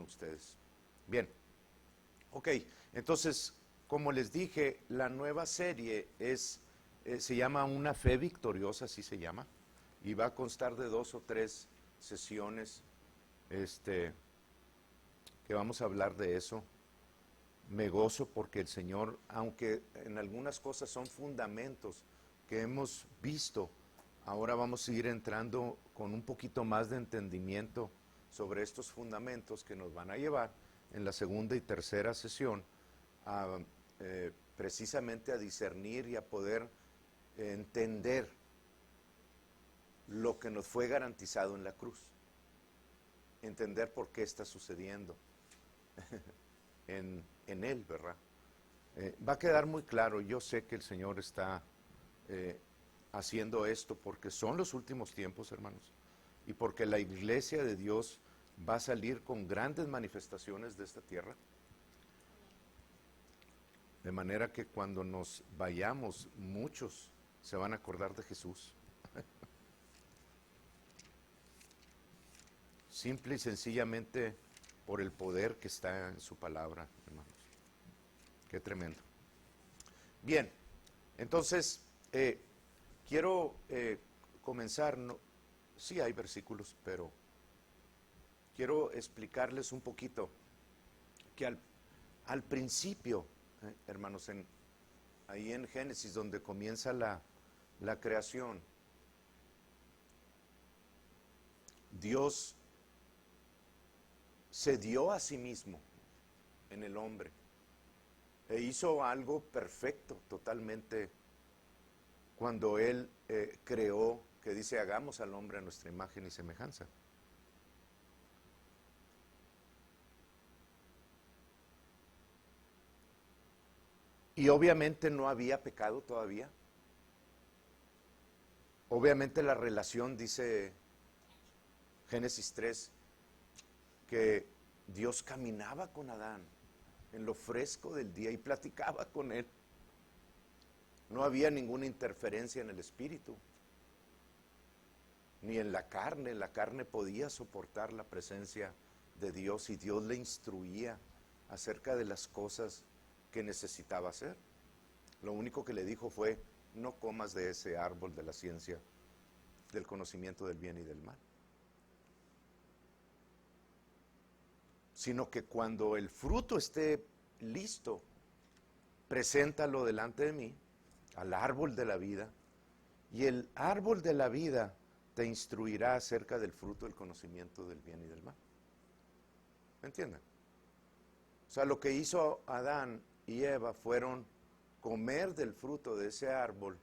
ustedes. Bien, ok, entonces, como les dije, la nueva serie se llama Una fe victoriosa, así se llama, y va a constar de 2 o 3 sesiones, que vamos a hablar de eso. Me gozo porque el Señor, aunque en algunas cosas son fundamentos que hemos visto, ahora vamos a ir entrando con un poquito más de entendimiento sobre estos fundamentos que nos van a llevar en la segunda y tercera sesión a precisamente a discernir y a poder entender lo que nos fue garantizado en la cruz, entender por qué está sucediendo en Él, ¿verdad? Va a quedar muy claro. Yo sé que el Señor está haciendo esto porque son los últimos tiempos, hermanos, y porque la iglesia de Dios va a salir con grandes manifestaciones de esta tierra, de manera que cuando nos vayamos, muchos se van a acordar de Jesús. Simple y sencillamente por el poder que está en su palabra, hermanos. Qué tremendo. Bien, entonces, quiero comenzar, sí hay versículos, pero quiero explicarles un poquito que al principio, hermanos, ahí en Génesis, donde comienza la creación, Dios se dio a sí mismo en el hombre e hizo algo perfecto totalmente cuando Él creó, que dice, hagamos al hombre a nuestra imagen y semejanza. Y obviamente no había pecado todavía. Obviamente la relación, dice Génesis 3, que Dios caminaba con Adán en lo fresco del día y platicaba con él. No había ninguna interferencia en el espíritu, ni en la carne. La carne podía soportar la presencia de Dios y Dios le instruía acerca de las cosas que necesitaba hacer. Lo único que le dijo fue, no comas de ese árbol de la ciencia, del conocimiento del bien y del mal. Sino que cuando el fruto esté listo, preséntalo delante de mí, al árbol de la vida, y el árbol de la vida te instruirá acerca del fruto del conocimiento del bien y del mal. ¿Me entienden? O sea, lo que hizo Adán y Eva fueron comer del fruto de ese árbol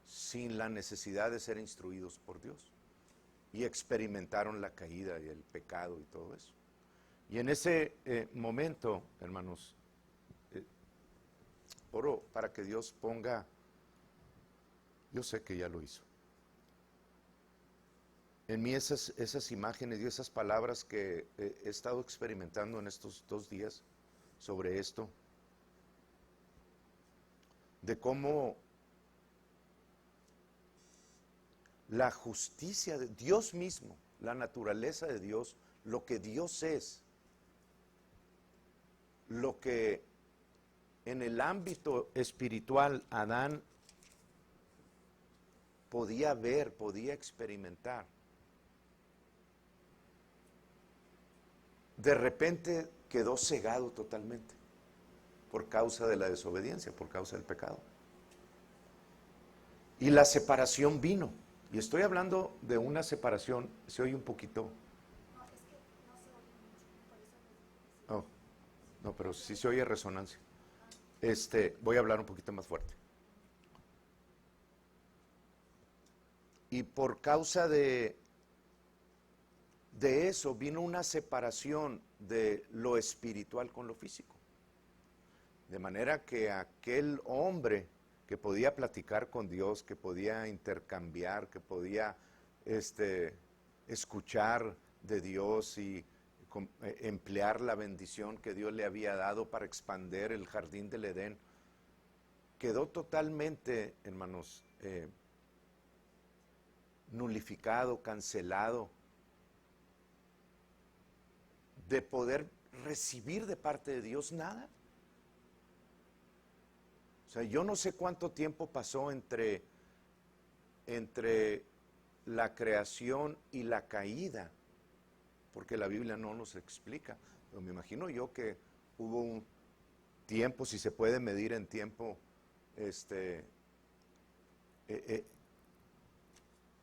sin la necesidad de ser instruidos por Dios. Y experimentaron la caída y el pecado y todo eso. Y en ese momento, hermanos, oro para que Dios ponga, yo sé que ya lo hizo, en mí esas imágenes y esas palabras que he estado experimentando en estos 2 días sobre esto, de cómo la justicia de Dios mismo, la naturaleza de Dios, lo que Dios es, lo que en el ámbito espiritual Adán podía ver, podía experimentar, de repente quedó cegado totalmente por causa de la desobediencia, por causa del pecado. Y la separación vino. Y estoy hablando de una separación, se oye un poquito. Oh, no, pero sí se oye resonancia. Voy a hablar un poquito más fuerte. Y por causa de eso vino una separación de lo espiritual con lo físico. De manera que aquel hombre que podía platicar con Dios, que podía intercambiar, que podía escuchar de Dios y emplear la bendición que Dios le había dado para expandir el jardín del Edén, quedó totalmente, hermanos, nulificado, cancelado, de poder recibir de parte de Dios nada. O sea, yo no sé cuánto tiempo pasó entre la creación y la caída, porque la Biblia no nos explica, pero me imagino yo que hubo un tiempo, si se puede medir en tiempo, ese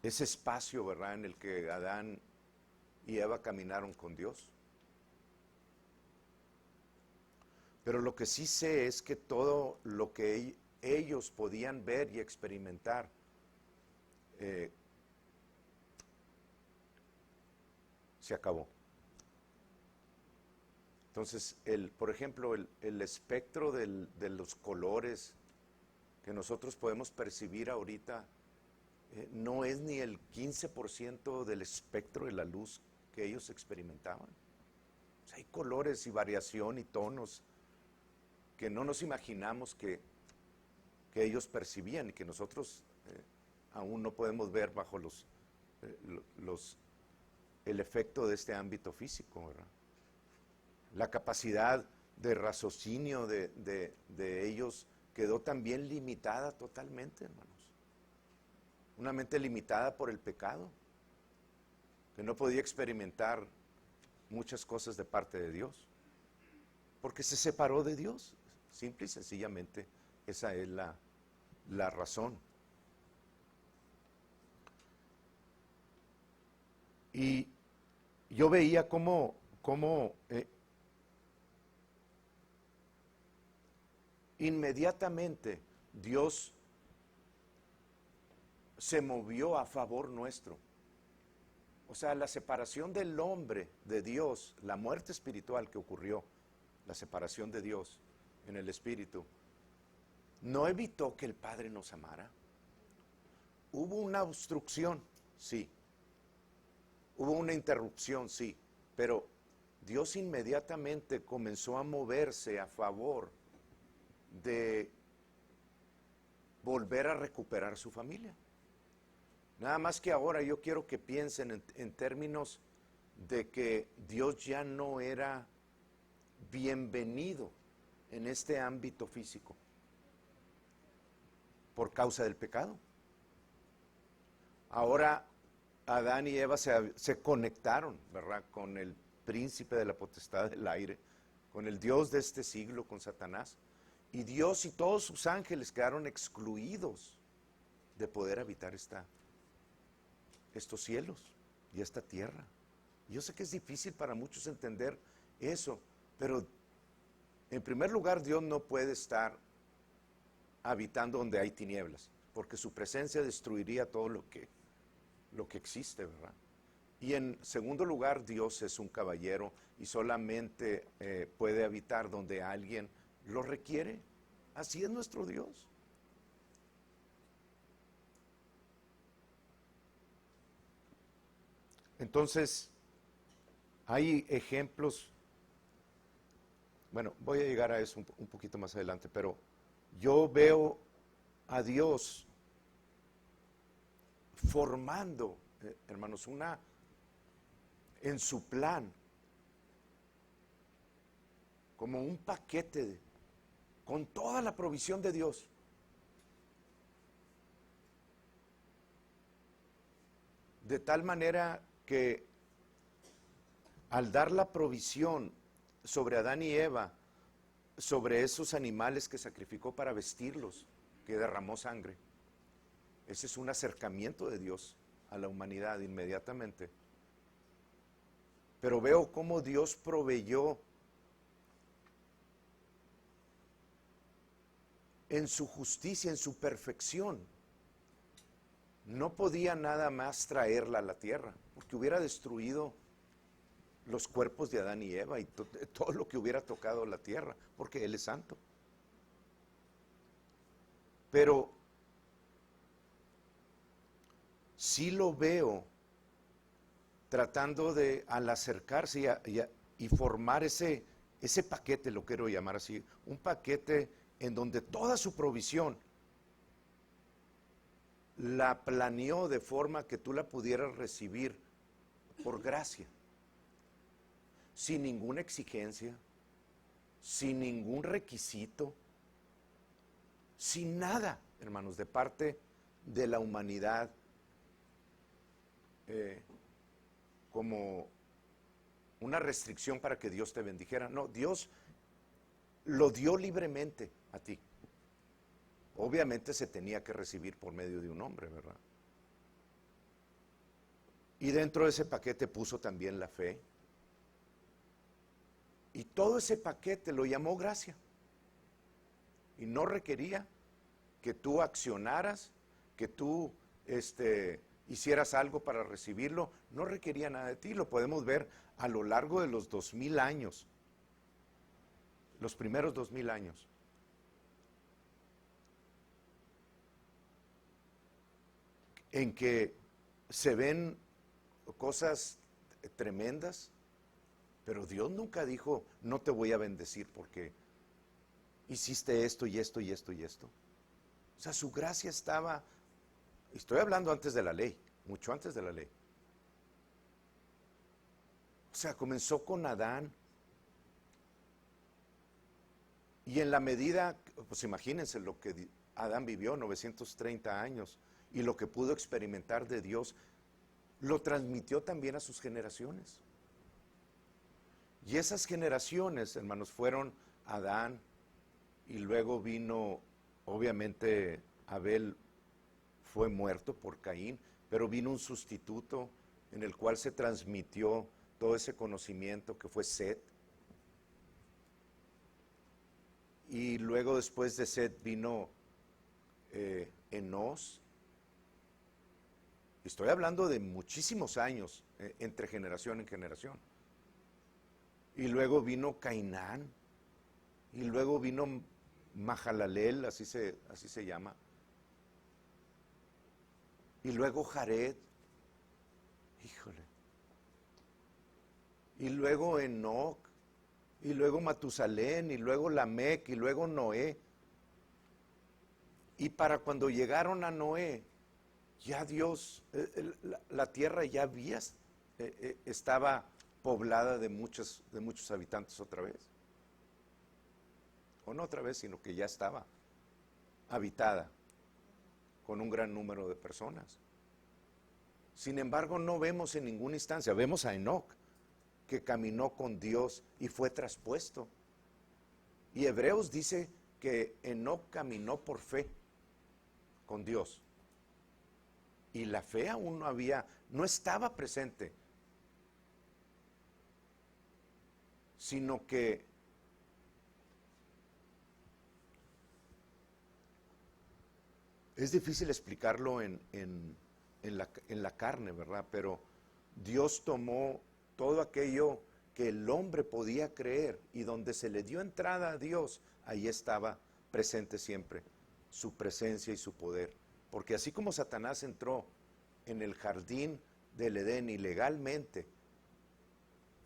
espacio, ¿verdad?, en el que Adán y Eva caminaron con Dios. Pero lo que sí sé es que todo lo que ellos podían ver y experimentar se acabó. Entonces, por ejemplo, el espectro de los colores que nosotros podemos percibir ahorita no es ni el 15% del espectro de la luz que ellos experimentaban. O sea, hay colores y variación y tonos que no nos imaginamos que ellos percibían y que nosotros aún no podemos ver bajo el efecto de este ámbito físico, ¿verdad? La capacidad de raciocinio de ellos quedó también limitada totalmente, hermanos. Una mente limitada por el pecado, que no podía experimentar muchas cosas de parte de Dios, porque se separó de Dios. Simple y sencillamente, esa es la razón. Y yo veía cómo inmediatamente Dios se movió a favor nuestro. O sea, la separación del hombre de Dios, la muerte espiritual que ocurrió, la separación de Dios en el espíritu, no evitó que el Padre nos amara. Hubo una obstrucción, sí. Hubo una interrupción, sí. Pero Dios inmediatamente comenzó a moverse a favor de volver a recuperar su familia. Nada más que ahora yo quiero que piensen en términos de que Dios ya no era bienvenido en este ámbito físico por causa del pecado. Ahora Adán y Eva se conectaron, ¿verdad?, con el príncipe de la potestad del aire, con el Dios de este siglo, con Satanás. Y Dios y todos sus ángeles quedaron excluidos de poder habitar estos cielos y esta tierra. Yo sé que es difícil para muchos entender eso, pero en primer lugar Dios no puede estar habitando donde hay tinieblas, porque su presencia destruiría todo lo que existe, ¿verdad? Y en segundo lugar, Dios es un caballero y solamente puede habitar donde alguien lo requiere. Así es nuestro Dios. Entonces, hay ejemplos. Bueno, voy a llegar a eso un poquito más adelante, pero yo veo a Dios formando, hermanos, en su plan, como un paquete con toda la provisión de Dios. De tal manera que al dar la provisión sobre Adán y Eva, sobre esos animales que sacrificó para vestirlos, que derramó sangre, ese es un acercamiento de Dios a la humanidad inmediatamente. Pero veo cómo Dios proveyó en su justicia, en su perfección. No podía nada más traerla a la tierra, porque hubiera destruido los cuerpos de Adán y Eva y todo lo que hubiera tocado la tierra, porque Él es santo. Pero sí lo veo tratando de, al acercarse y formar ese paquete, lo quiero llamar así, un paquete en donde toda su provisión la planeó de forma que tú la pudieras recibir por gracia. sin ninguna exigencia, sin ningún requisito, sin nada, hermanos, de parte de la humanidad, como una restricción para que Dios te bendijera. No, Dios lo dio libremente a ti. Obviamente se tenía que recibir por medio de un hombre, ¿verdad? Y dentro de ese paquete puso también la fe. Y todo ese paquete lo llamó gracia. Y no requería que tú accionaras, que tú hicieras algo para recibirlo. No requería nada de ti. Lo podemos ver a lo largo de los 2000 años. Los primeros 2000 años. En que se ven cosas tremendas, pero Dios nunca dijo, no te voy a bendecir porque hiciste esto y esto y esto y esto. O sea, su gracia estaba, estoy hablando antes de la ley, mucho antes de la ley. O sea, comenzó con Adán. Y en la medida, pues imagínense lo que Adán vivió, 930 años, y lo que pudo experimentar de Dios, lo transmitió también a sus generaciones. Y esas generaciones, hermanos, fueron Adán, y luego vino, obviamente, Abel fue muerto por Caín, pero vino un sustituto en el cual se transmitió todo ese conocimiento que fue Set. Y luego después de Set vino Enós. Estoy hablando de muchísimos años, entre generación en generación. Y luego vino Cainán. Y luego vino Mahalalel, así se llama. Y luego Jared. Híjole. Y luego Enoc. Y luego Matusalén. Y luego Lamec. Y luego Noé. Y para cuando llegaron a Noé, ya Dios, la tierra ya estaba poblada de muchos habitantes otra vez. O no otra vez, sino que ya estaba habitada con un gran número de personas. Sin embargo, no vemos en ninguna instancia, vemos a Enoc, que caminó con Dios y fue traspuesto. Y Hebreos dice que Enoc caminó por fe con Dios. Y la fe aún no estaba presente, sino que es difícil explicarlo en la carne, ¿verdad? Pero Dios tomó todo aquello que el hombre podía creer y donde se le dio entrada a Dios, ahí estaba presente siempre su presencia y su poder. Porque así como Satanás entró en el jardín del Edén ilegalmente,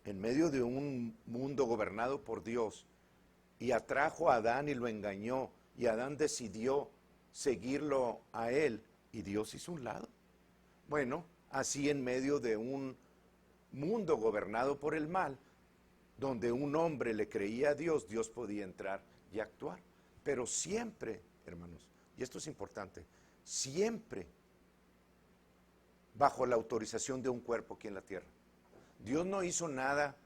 en medio de un mundo gobernado por Dios, y atrajo a Adán y lo engañó, y Adán decidió seguirlo a él, y Dios hizo un lado. Bueno, así en medio de un mundo gobernado por el mal, donde un hombre le creía a Dios, Dios podía entrar y actuar. Pero siempre, hermanos, y esto es importante, siempre bajo la autorización de un cuerpo aquí en la tierra. Dios no hizo nada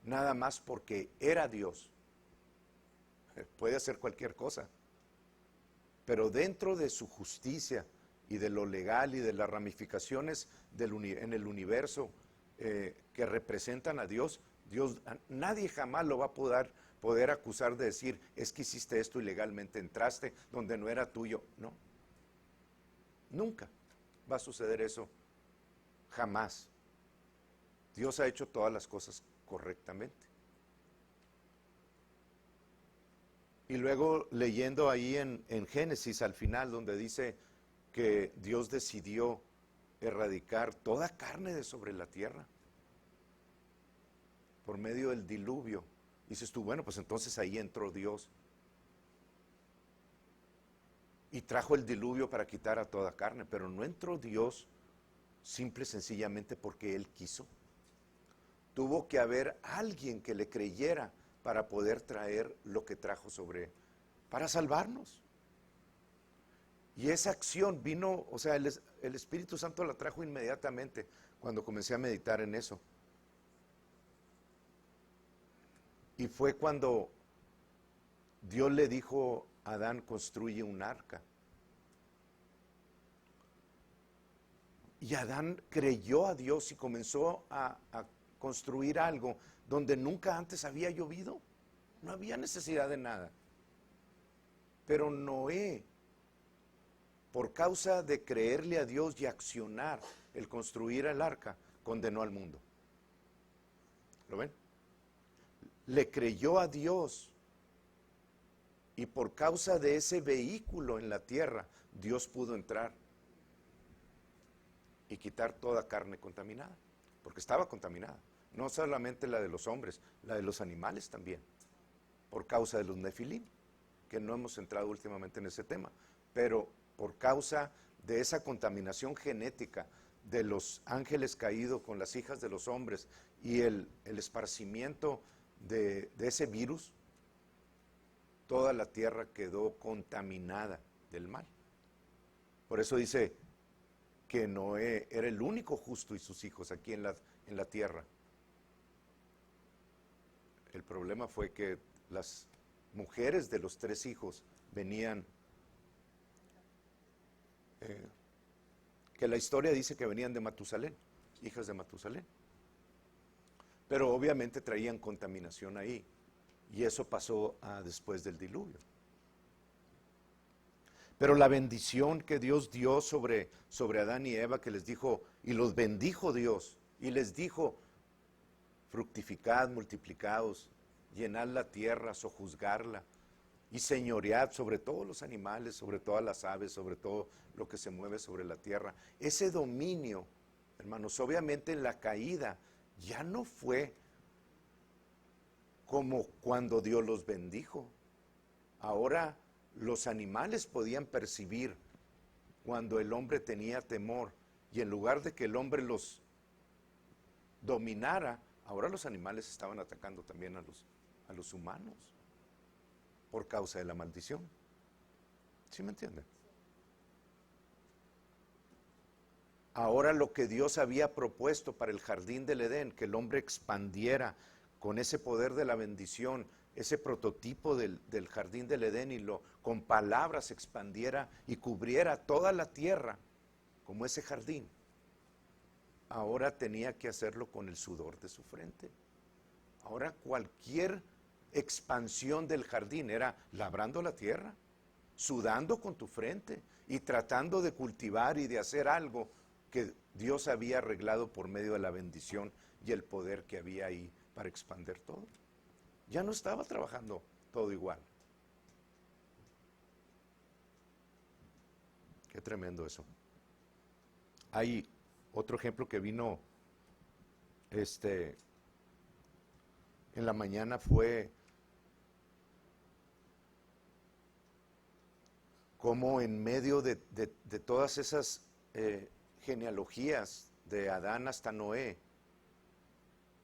más porque era Dios. Puede hacer cualquier cosa. Pero dentro de su justicia y de lo legal y de las ramificaciones en el universo que representan a Dios, nadie jamás lo va a poder acusar de decir, es que hiciste esto ilegalmente, entraste donde no era tuyo. No. Nunca va a suceder eso. Jamás. Dios ha hecho todas las cosas correctamente. Y luego leyendo ahí en Génesis al final donde dice que Dios decidió erradicar toda carne de sobre la tierra por medio del diluvio. Dices tú, bueno, pues entonces ahí entró Dios y trajo el diluvio para quitar a toda carne, pero no entró Dios simple y sencillamente porque Él quiso. tuvo que haber alguien que le creyera para poder traer lo que trajo para salvarnos. Y esa acción vino, o sea, el Espíritu Santo la trajo inmediatamente cuando comencé a meditar en eso. Y fue cuando Dios le dijo a Adán, construye un arca. Y Adán creyó a Dios y comenzó a construir algo donde nunca antes había llovido. No había necesidad de nada. Pero Noé, por causa de creerle a Dios y accionar el construir el arca, condenó al mundo. ¿Lo ven? Le creyó a Dios y por causa de ese vehículo en la tierra, Dios pudo entrar y quitar toda carne contaminada, porque estaba contaminada. No solamente la de los hombres, la de los animales también, por causa de los nefilim, que no hemos entrado últimamente en ese tema, pero por causa de esa contaminación genética de los ángeles caídos con las hijas de los hombres y el esparcimiento de ese virus, toda la tierra quedó contaminada del mal. Por eso dice que Noé era el único justo y sus hijos aquí en la tierra. El problema fue que las mujeres de los 3 hijos venían, que la historia dice que venían de Matusalén, hijas de Matusalén. Pero obviamente traían contaminación ahí, y eso pasó después del diluvio. Pero la bendición que Dios dio sobre Adán y Eva, que les dijo, y los bendijo Dios, y les dijo, fructificad, multiplicaos, llenad la tierra, sojuzgarla, y señoread sobre todos los animales, sobre todas las aves, sobre todo lo que se mueve sobre la tierra. Ese dominio, hermanos, obviamente en la caída ya no fue como cuando Dios los bendijo. Ahora los animales podían percibir cuando el hombre tenía temor, y en lugar de que el hombre los dominara, ahora los animales estaban atacando también a los humanos por causa de la maldición. ¿Sí me entienden? Ahora lo que Dios había propuesto para el jardín del Edén, que el hombre expandiera con ese poder de la bendición, ese prototipo del jardín del Edén, y con palabras expandiera y cubriera toda la tierra como ese jardín, ahora tenía que hacerlo con el sudor de su frente. Ahora cualquier expansión del jardín era labrando la tierra, sudando con tu frente y tratando de cultivar y de hacer algo que Dios había arreglado por medio de la bendición y el poder que había ahí para expandir todo. Ya no estaba trabajando todo igual. Qué tremendo eso. Hay otro ejemplo que vino en la mañana, fue como en medio de todas esas genealogías de Adán hasta Noé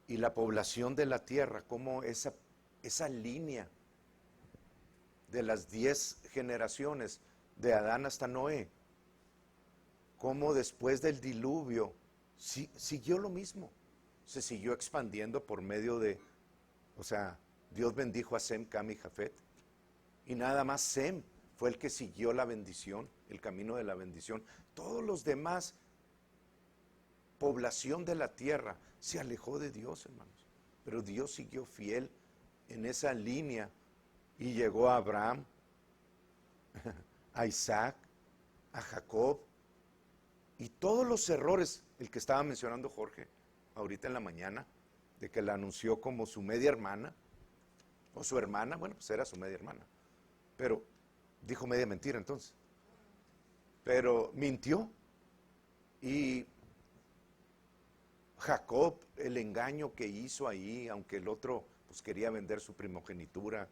y la población de la tierra, como esa línea de las 10 generaciones de Adán hasta Noé, como después del diluvio siguió lo mismo, se siguió expandiendo por medio o sea, Dios bendijo a Sem, Cam y Jafet, y nada más Sem fue el que siguió la bendición, el camino de la bendición. Todos los demás, población de la tierra, se alejó de Dios, hermanos, pero Dios siguió fiel en esa línea y llegó a Abraham, a Isaac, a Jacob, y todos los errores, el que estaba mencionando Jorge ahorita en la mañana, de que la anunció como su media hermana, o su hermana, bueno, pues era su media hermana, pero dijo media mentira entonces, pero mintió. Y Jacob, el engaño que hizo ahí, aunque el otro pues quería vender su primogenitura,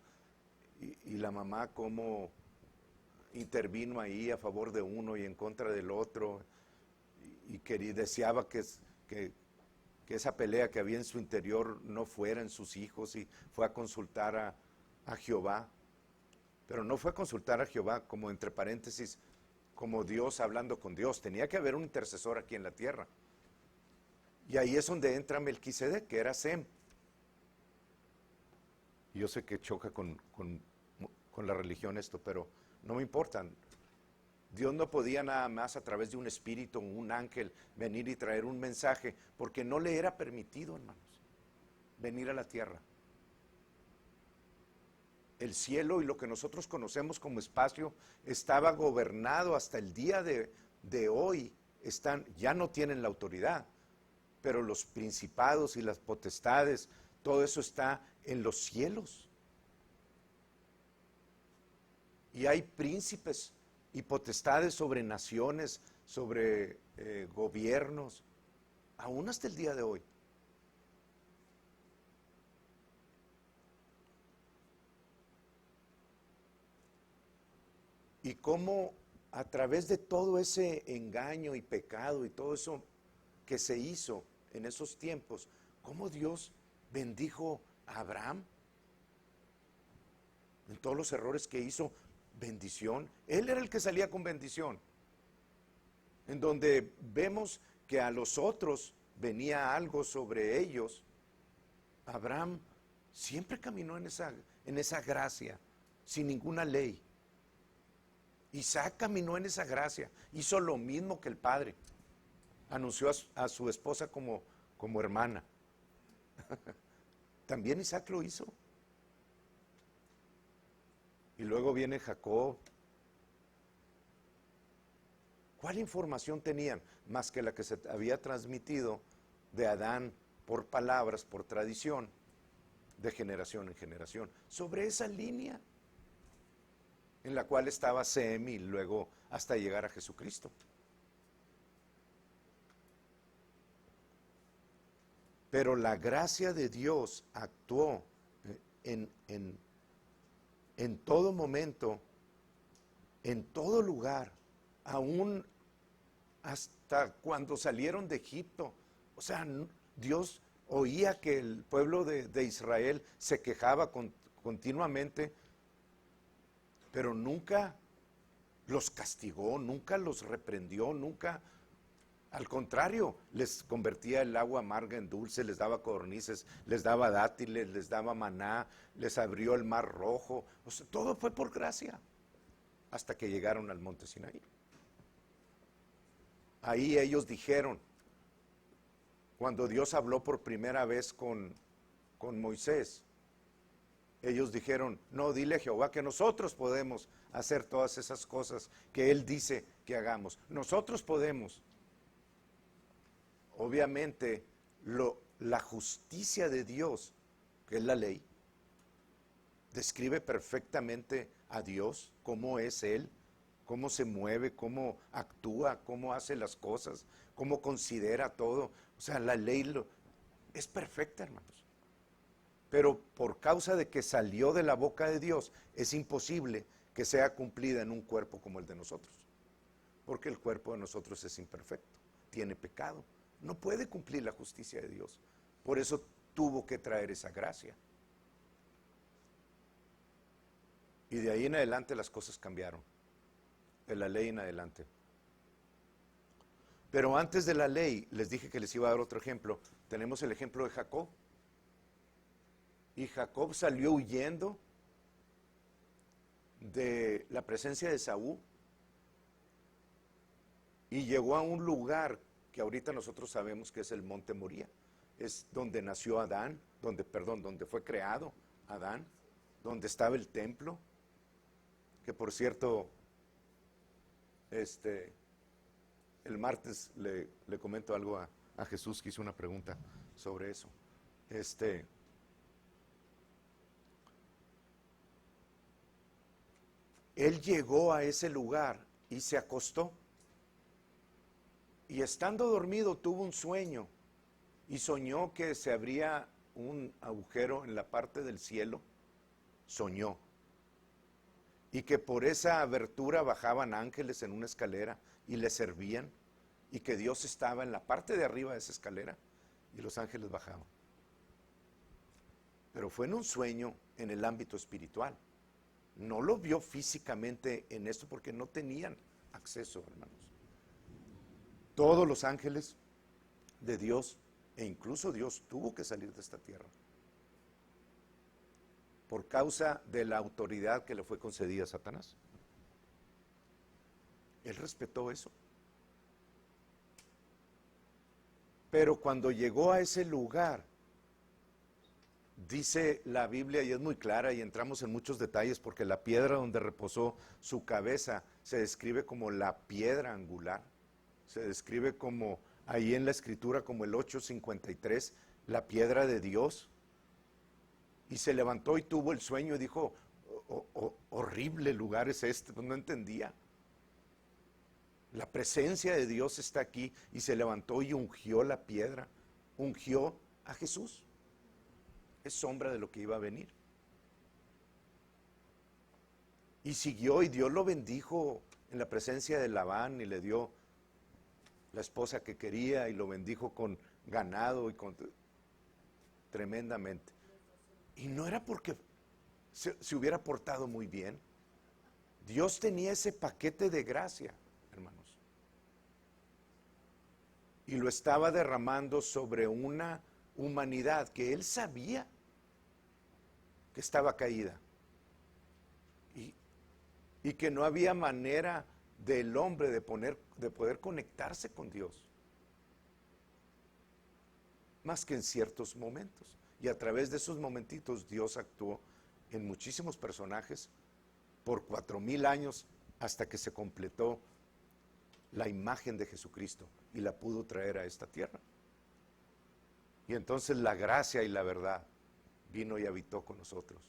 y la mamá cómo intervino ahí a favor de uno y en contra del otro, y deseaba que que esa pelea que había en su interior no fuera en sus hijos y fue a consultar a Jehová. Pero no fue a consultar a Jehová como entre paréntesis, como Dios hablando con Dios. Tenía que haber un intercesor aquí en la tierra. Y ahí es donde entra Melquisedec, que era Sem. Yo sé que choca con la religión esto, pero no me importa. Dios no podía nada más a través de un espíritu, un ángel, venir y traer un mensaje, porque no le era permitido, hermanos, venir a la tierra. El cielo y lo que nosotros conocemos como espacio estaba gobernado hasta el día de hoy, ya no tienen la autoridad, pero los principados y las potestades, todo eso está en los cielos. Y hay príncipes y potestades sobre naciones, sobre gobiernos, aún hasta el día de hoy. Y cómo a través de todo ese engaño y pecado y todo eso que se hizo en esos tiempos, cómo Dios bendijo a Abraham en todos los errores que hizo. Bendición, él era el que salía con bendición, en donde vemos que a los otros venía algo sobre ellos. Abraham siempre caminó en esa gracia, sin ninguna ley. Isaac caminó en esa gracia, hizo lo mismo que el padre, anunció a su esposa como hermana. También Isaac lo hizo. Y luego viene Jacob. ¿Cuál información tenían? Más que la que se había transmitido de Adán por palabras, por tradición, de generación en generación. Sobre esa línea en la cual estaba Sem y luego hasta llegar a Jesucristo. Pero la gracia de Dios actuó en todo momento, en todo lugar, aún hasta cuando salieron de Egipto. O sea, Dios oía que el pueblo de Israel se quejaba continuamente, pero nunca los castigó, nunca los reprendió, nunca. Al contrario, les convertía el agua amarga en dulce, les daba codornices, les daba dátiles, les daba maná, les abrió el mar rojo. O sea, todo fue por gracia, hasta que llegaron al monte Sinaí. Ahí ellos dijeron, cuando Dios habló por primera vez con Moisés, ellos dijeron, no, dile a Jehová que nosotros podemos hacer todas esas cosas que Él dice que hagamos. Nosotros podemos. Obviamente, la justicia de Dios, que es la ley, describe perfectamente a Dios, cómo es Él, cómo se mueve, cómo actúa, cómo hace las cosas, cómo considera todo. O sea, la ley es perfecta, hermanos. Pero por causa de que salió de la boca de Dios, es imposible que sea cumplida en un cuerpo como el de nosotros. Porque el cuerpo de nosotros es imperfecto, tiene pecado. No puede cumplir la justicia de Dios. Por eso tuvo que traer esa gracia. Y de ahí en adelante las cosas cambiaron. De la ley en adelante. Pero antes de la ley, les dije que les iba a dar otro ejemplo. Tenemos el ejemplo de Jacob. Y Jacob salió huyendo de la presencia de Saúl y llegó a un lugar que ahorita nosotros sabemos que es el monte Moría. Es donde nació Adán, donde fue creado Adán, donde estaba el templo, que por cierto, el martes le comento algo a Jesús, que hizo una pregunta sobre eso. Él llegó a ese lugar y se acostó. Y estando dormido tuvo un sueño y soñó que se abría un agujero en la parte del cielo. Soñó. Y que por esa abertura bajaban ángeles en una escalera y le servían. Y que Dios estaba en la parte de arriba de esa escalera. y los ángeles bajaban. Pero fue en un sueño en el ámbito espiritual. No lo vio físicamente en esto porque no tenían acceso, hermanos. Todos los ángeles de Dios, e incluso Dios, tuvo que salir de esta tierra por causa de la autoridad que le fue concedida a Satanás. Él respetó eso. Pero cuando llegó a ese lugar, dice la Biblia, y es muy clara, y entramos en muchos detalles, porque la piedra donde reposó su cabeza se describe como la piedra angular, se describe como, ahí en la escritura, como el 8:53, la piedra de Dios. Y se levantó y tuvo el sueño y dijo, horrible lugar es este, pues no entendía. La presencia de Dios está aquí, y se levantó y ungió la piedra, ungió a Jesús. Es sombra de lo que iba a venir. Y siguió, y Dios lo bendijo en la presencia de Labán, y le dio la esposa que quería, y lo bendijo con ganado y con tremendamente. Y no era porque se hubiera portado muy bien. Dios tenía ese paquete de gracia, hermanos, y lo estaba derramando sobre una humanidad que él sabía que estaba caída, y que no había manera del hombre de poder conectarse con Dios más que en ciertos momentos. Y a través de esos momentitos Dios actuó en muchísimos personajes por 4000 años, hasta que se completó la imagen de Jesucristo y la pudo traer a esta tierra. Y entonces la gracia y la verdad vino y habitó con nosotros.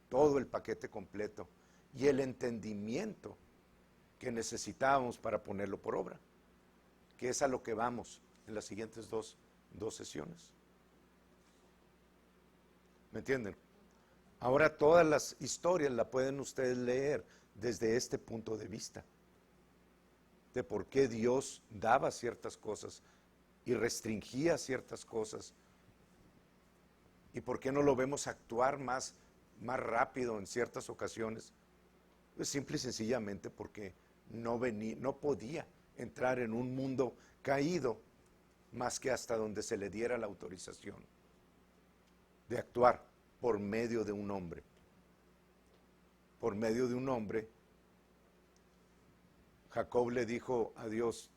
Todo el paquete completo y el entendimiento que necesitábamos para ponerlo por obra, que es a lo que vamos en las siguientes dos sesiones. ¿Me entienden? Ahora todas las historias las pueden ustedes leer desde este punto de vista, de por qué Dios daba ciertas cosas y restringía ciertas cosas, y por qué no lo vemos actuar más rápido en ciertas ocasiones. Pues simple y sencillamente porque no podía entrar en un mundo caído más que hasta donde se le diera la autorización de actuar por medio de un hombre. Por medio de un hombre, Jacob le dijo a Dios,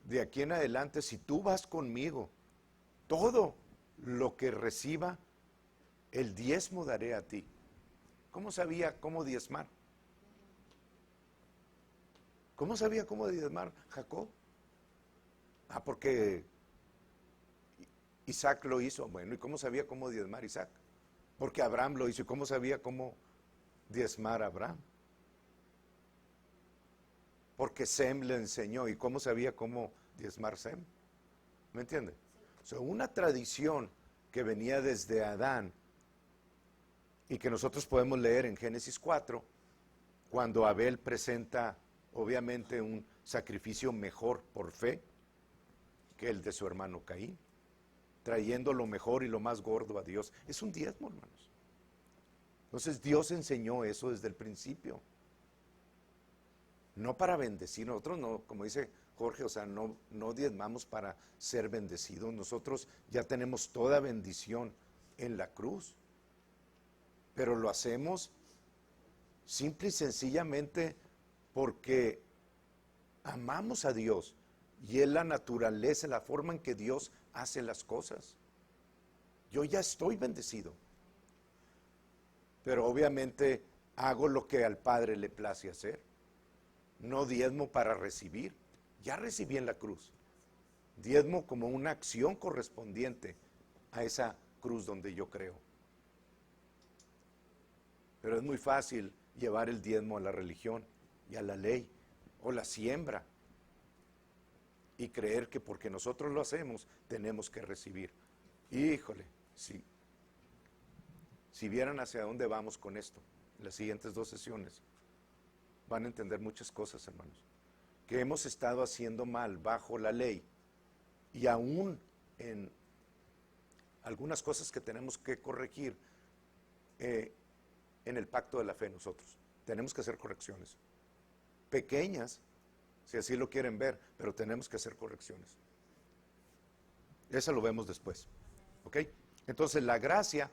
de aquí en adelante, si tú vas conmigo, todo lo que reciba, el diezmo daré a ti. ¿Cómo sabía cómo diezmar? ¿Cómo sabía cómo diezmar Jacob? Porque Isaac lo hizo. Bueno, ¿y cómo sabía cómo diezmar Isaac? Porque Abraham lo hizo. ¿Y cómo sabía cómo diezmar a Abraham? Porque Sem le enseñó. ¿Y cómo sabía cómo diezmar Sem? ¿Me entiende? O sea, una tradición que venía desde Adán, y que nosotros podemos leer en Génesis 4, cuando Abel presenta obviamente un sacrificio mejor por fe que el de su hermano Caín, trayendo lo mejor y lo más gordo a Dios. Es un diezmo, hermanos. Entonces Dios enseñó eso desde el principio. No para bendecir, nosotros no, como dice Jorge, o sea, no diezmamos para ser bendecidos. Nosotros ya tenemos toda bendición en la cruz, pero lo hacemos simple y sencillamente porque amamos a Dios, y es la naturaleza, la forma en que Dios hace las cosas. Yo ya estoy bendecido, pero obviamente hago lo que al Padre le place hacer. No diezmo para recibir, ya recibí en la cruz. Diezmo como una acción correspondiente a esa cruz donde yo creo. Pero es muy fácil llevar el diezmo a la religión y a la ley, o la siembra, y creer que porque nosotros lo hacemos tenemos que recibir. Híjole, sí. Si vieran hacia dónde vamos con esto, en las siguientes 2 sesiones, van a entender muchas cosas, hermanos. Que hemos estado haciendo mal bajo la ley, y aún en algunas cosas que tenemos que corregir en el pacto de la fe nosotros. Tenemos que hacer correcciones. Pequeñas, si así lo quieren ver, pero tenemos que hacer correcciones. Eso lo vemos después. ¿Ok? Entonces la gracia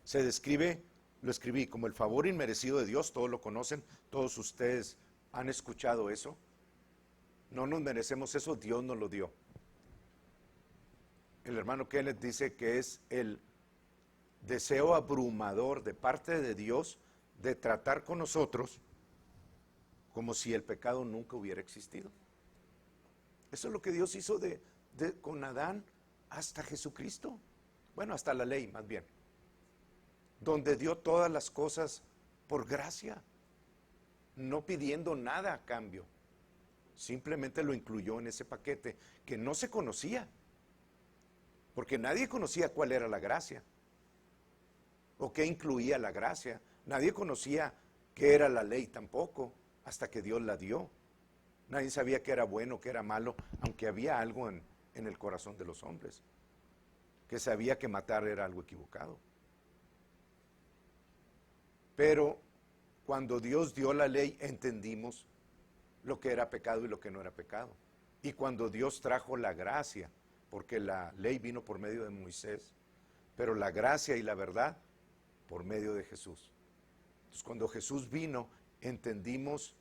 se describe, lo escribí como el favor inmerecido de Dios, todos lo conocen, todos ustedes han escuchado eso. No nos merecemos eso, Dios nos lo dio. El hermano Kenneth dice que es el deseo abrumador de parte de Dios de tratar con nosotros como si el pecado nunca hubiera existido. Eso es lo que Dios hizo con Adán hasta Jesucristo. Bueno, hasta la ley más bien. Donde dio todas las cosas por gracia, no pidiendo nada a cambio. Simplemente lo incluyó en ese paquete que no se conocía. Porque nadie conocía cuál era la gracia. O qué incluía la gracia. Nadie conocía qué era la ley tampoco, hasta que Dios la dio. Nadie sabía qué era bueno, qué era malo, aunque había algo en el corazón de los hombres, que sabía que matar era algo equivocado. Pero cuando Dios dio la ley, entendimos lo que era pecado y lo que no era pecado. Y cuando Dios trajo la gracia, porque la ley vino por medio de Moisés, pero la gracia y la verdad por medio de Jesús. Entonces, cuando Jesús vino, entendimos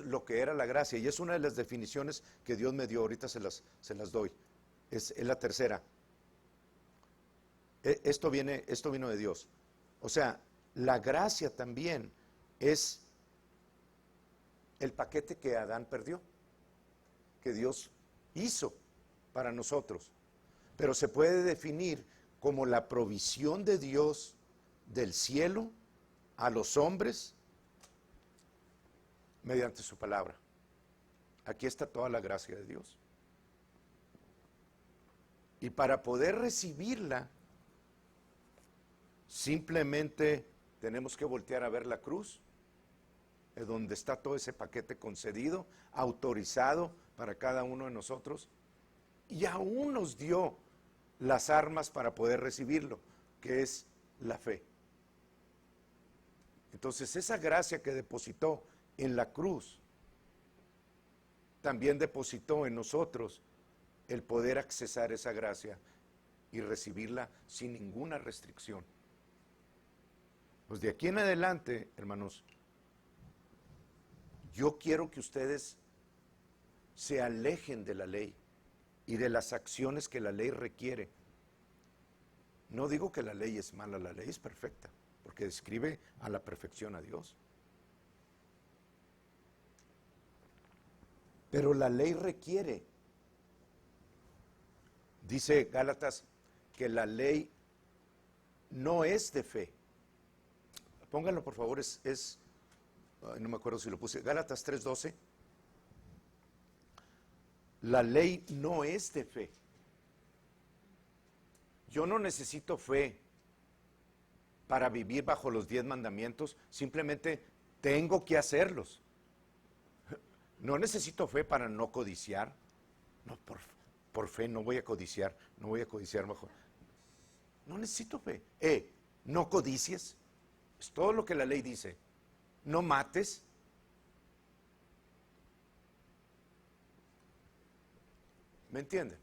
lo que era la gracia, y es una de las definiciones que Dios me dio, ahorita se las doy, es la tercera. Esto vino de Dios. O sea, la gracia también es el paquete que Adán perdió, que Dios hizo para nosotros, pero se puede definir como la provisión de Dios del cielo a los hombres mediante su palabra. Aquí está toda la gracia de Dios. Y para poder recibirla, simplemente tenemos que voltear a ver la cruz, donde está todo ese paquete concedido, autorizado para cada uno de nosotros, y aún nos dio las armas para poder recibirlo, que es la fe. Entonces esa gracia que depositó en la cruz, también depositó en nosotros el poder accesar esa gracia y recibirla sin ninguna restricción. Pues de aquí en adelante, hermanos, yo quiero que ustedes se alejen de la ley y de las acciones que la ley requiere. No digo que la ley es mala, la ley es perfecta, porque describe a la perfección a Dios. Pero la ley requiere, dice Gálatas, que la ley no es de fe. Pónganlo por favor, no me acuerdo si lo puse, Gálatas 3:12. La ley no es de fe. Yo no necesito fe para vivir bajo los 10 mandamientos, simplemente tengo que hacerlos. No necesito fe para no codiciar. No, por fe no voy a codiciar mejor. No necesito fe. No codicies. Es todo lo que la ley dice. No mates. ¿Me entienden?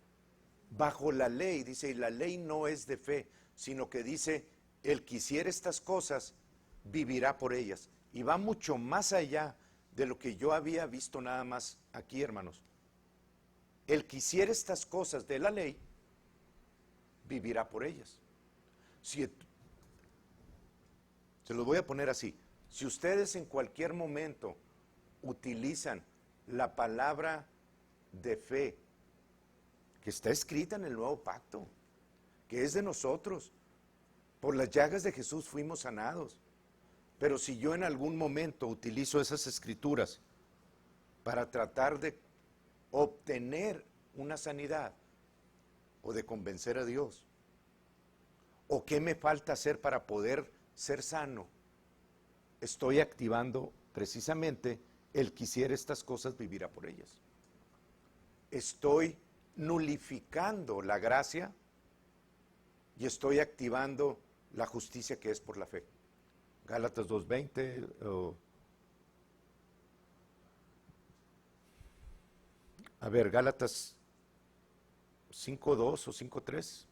Bajo la ley, dice, y la ley no es de fe, sino que dice, el que hiciera estas cosas, vivirá por ellas. Y va mucho más allá de lo que yo había visto nada más aquí, hermanos. El que hiciera estas cosas de la ley, vivirá por ellas. Se los voy a poner así. Si ustedes en cualquier momento utilizan la palabra de fe, que está escrita en el nuevo pacto, que es de nosotros, por las llagas de Jesús fuimos sanados. Pero si yo en algún momento utilizo esas escrituras para tratar de obtener una sanidad o de convencer a Dios, o qué me falta hacer para poder ser sano, estoy activando precisamente el que hiciera estas cosas vivirá por ellas. Estoy nulificando la gracia y estoy activando la justicia que es por la fe. Gálatas 2:20 a ver, Gálatas 5:2 o 5:3.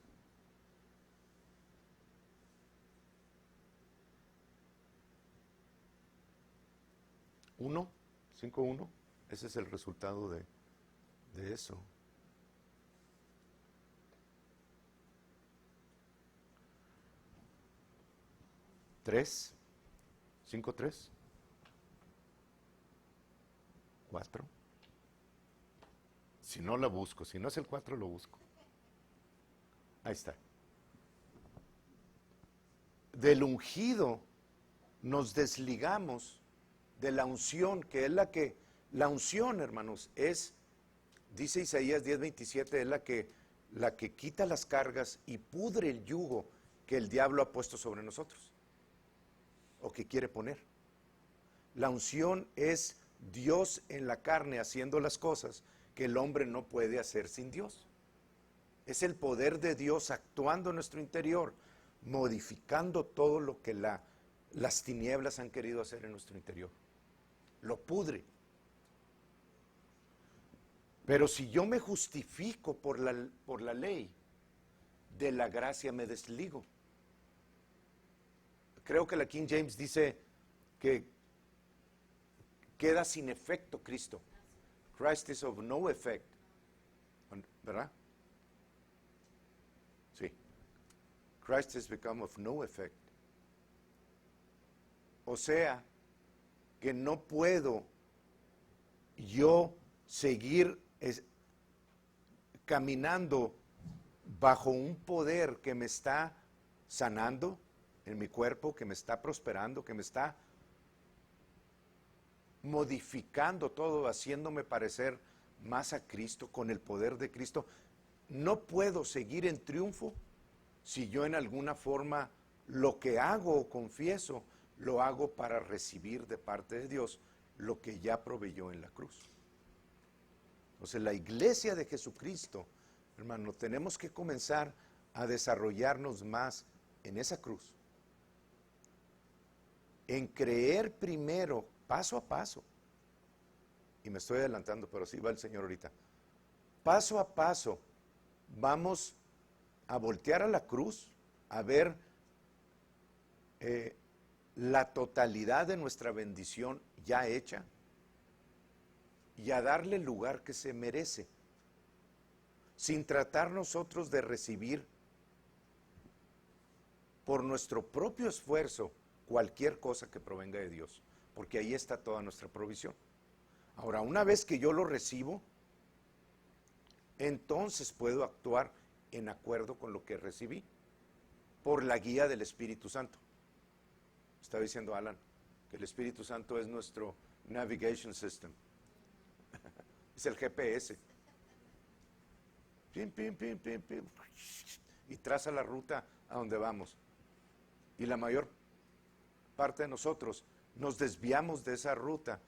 5:1, ese es el resultado de eso. 3, 5:3, 4. Si no la busco, si no es el 4 lo busco. Ahí está. Del ungido nos desligamos de la unción, que es la unción, hermanos, es, dice Isaías 10:27, es la que quita las cargas y pudre el yugo que el diablo ha puesto sobre nosotros, o que quiere poner. La unción es Dios en la carne haciendo las cosas que el hombre no puede hacer sin Dios. Es el poder de Dios actuando en nuestro interior, modificando todo lo que las tinieblas han querido hacer en nuestro interior. Lo pudre. Pero si yo me justifico por la ley, de la gracia me desligo. Creo que la King James dice que queda sin efecto Cristo. Christ is of no effect. ¿Verdad? Sí. Christ has become of no effect. O sea, que no puedo yo seguir caminando bajo un poder que me está sanando en mi cuerpo, que me está prosperando, que me está modificando todo, haciéndome parecer más a Cristo, con el poder de Cristo. No puedo seguir en triunfo si yo en alguna forma lo que hago o confieso, lo hago para recibir de parte de Dios lo que ya proveyó en la cruz. Entonces la iglesia de Jesucristo, hermano, tenemos que comenzar a desarrollarnos más en esa cruz. En creer primero, paso a paso. Y me estoy adelantando, pero sí va el Señor ahorita. Paso a paso, vamos a voltear a la cruz, a ver la totalidad de nuestra bendición ya hecha y a darle el lugar que se merece, sin tratar nosotros de recibir por nuestro propio esfuerzo cualquier cosa que provenga de Dios, porque ahí está toda nuestra provisión. Ahora, una vez que yo lo recibo, entonces puedo actuar en acuerdo con lo que recibí, por la guía del Espíritu Santo. Estaba diciendo Alan que el Espíritu Santo es nuestro navigation system. Es el GPS. Pim, pim, pim, pim, pim. Y traza la ruta a donde vamos. Y la mayor parte de nosotros nos desviamos de esa ruta.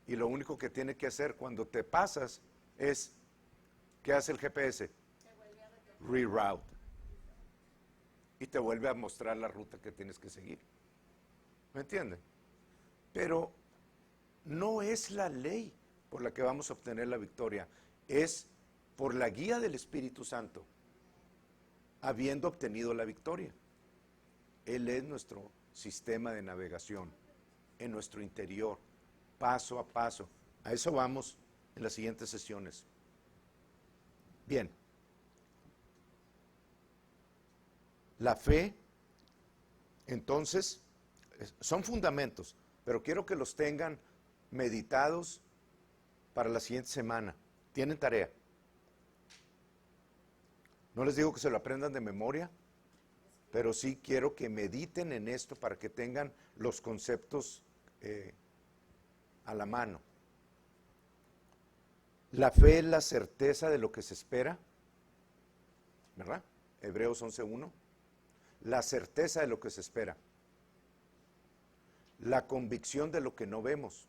Y lo único que tiene que hacer cuando te pasas es, ¿qué hace el GPS? Reroute. Y te vuelve a mostrar la ruta que tienes que seguir. ¿Me entienden? Pero no es la ley por la que vamos a obtener la victoria, es por la guía del Espíritu Santo, habiendo obtenido la victoria. Él es nuestro sistema de navegación en nuestro interior, paso a paso. A eso vamos en las siguientes sesiones. Bien. La fe, entonces, son fundamentos, pero quiero que los tengan meditados para la siguiente semana. Tienen tarea. No les digo que se lo aprendan de memoria, pero sí quiero que mediten en esto para que tengan los conceptos a la mano. La fe es la certeza de lo que se espera, ¿verdad? Hebreos 11:1. La certeza de lo que se espera. la convicción de lo que no vemos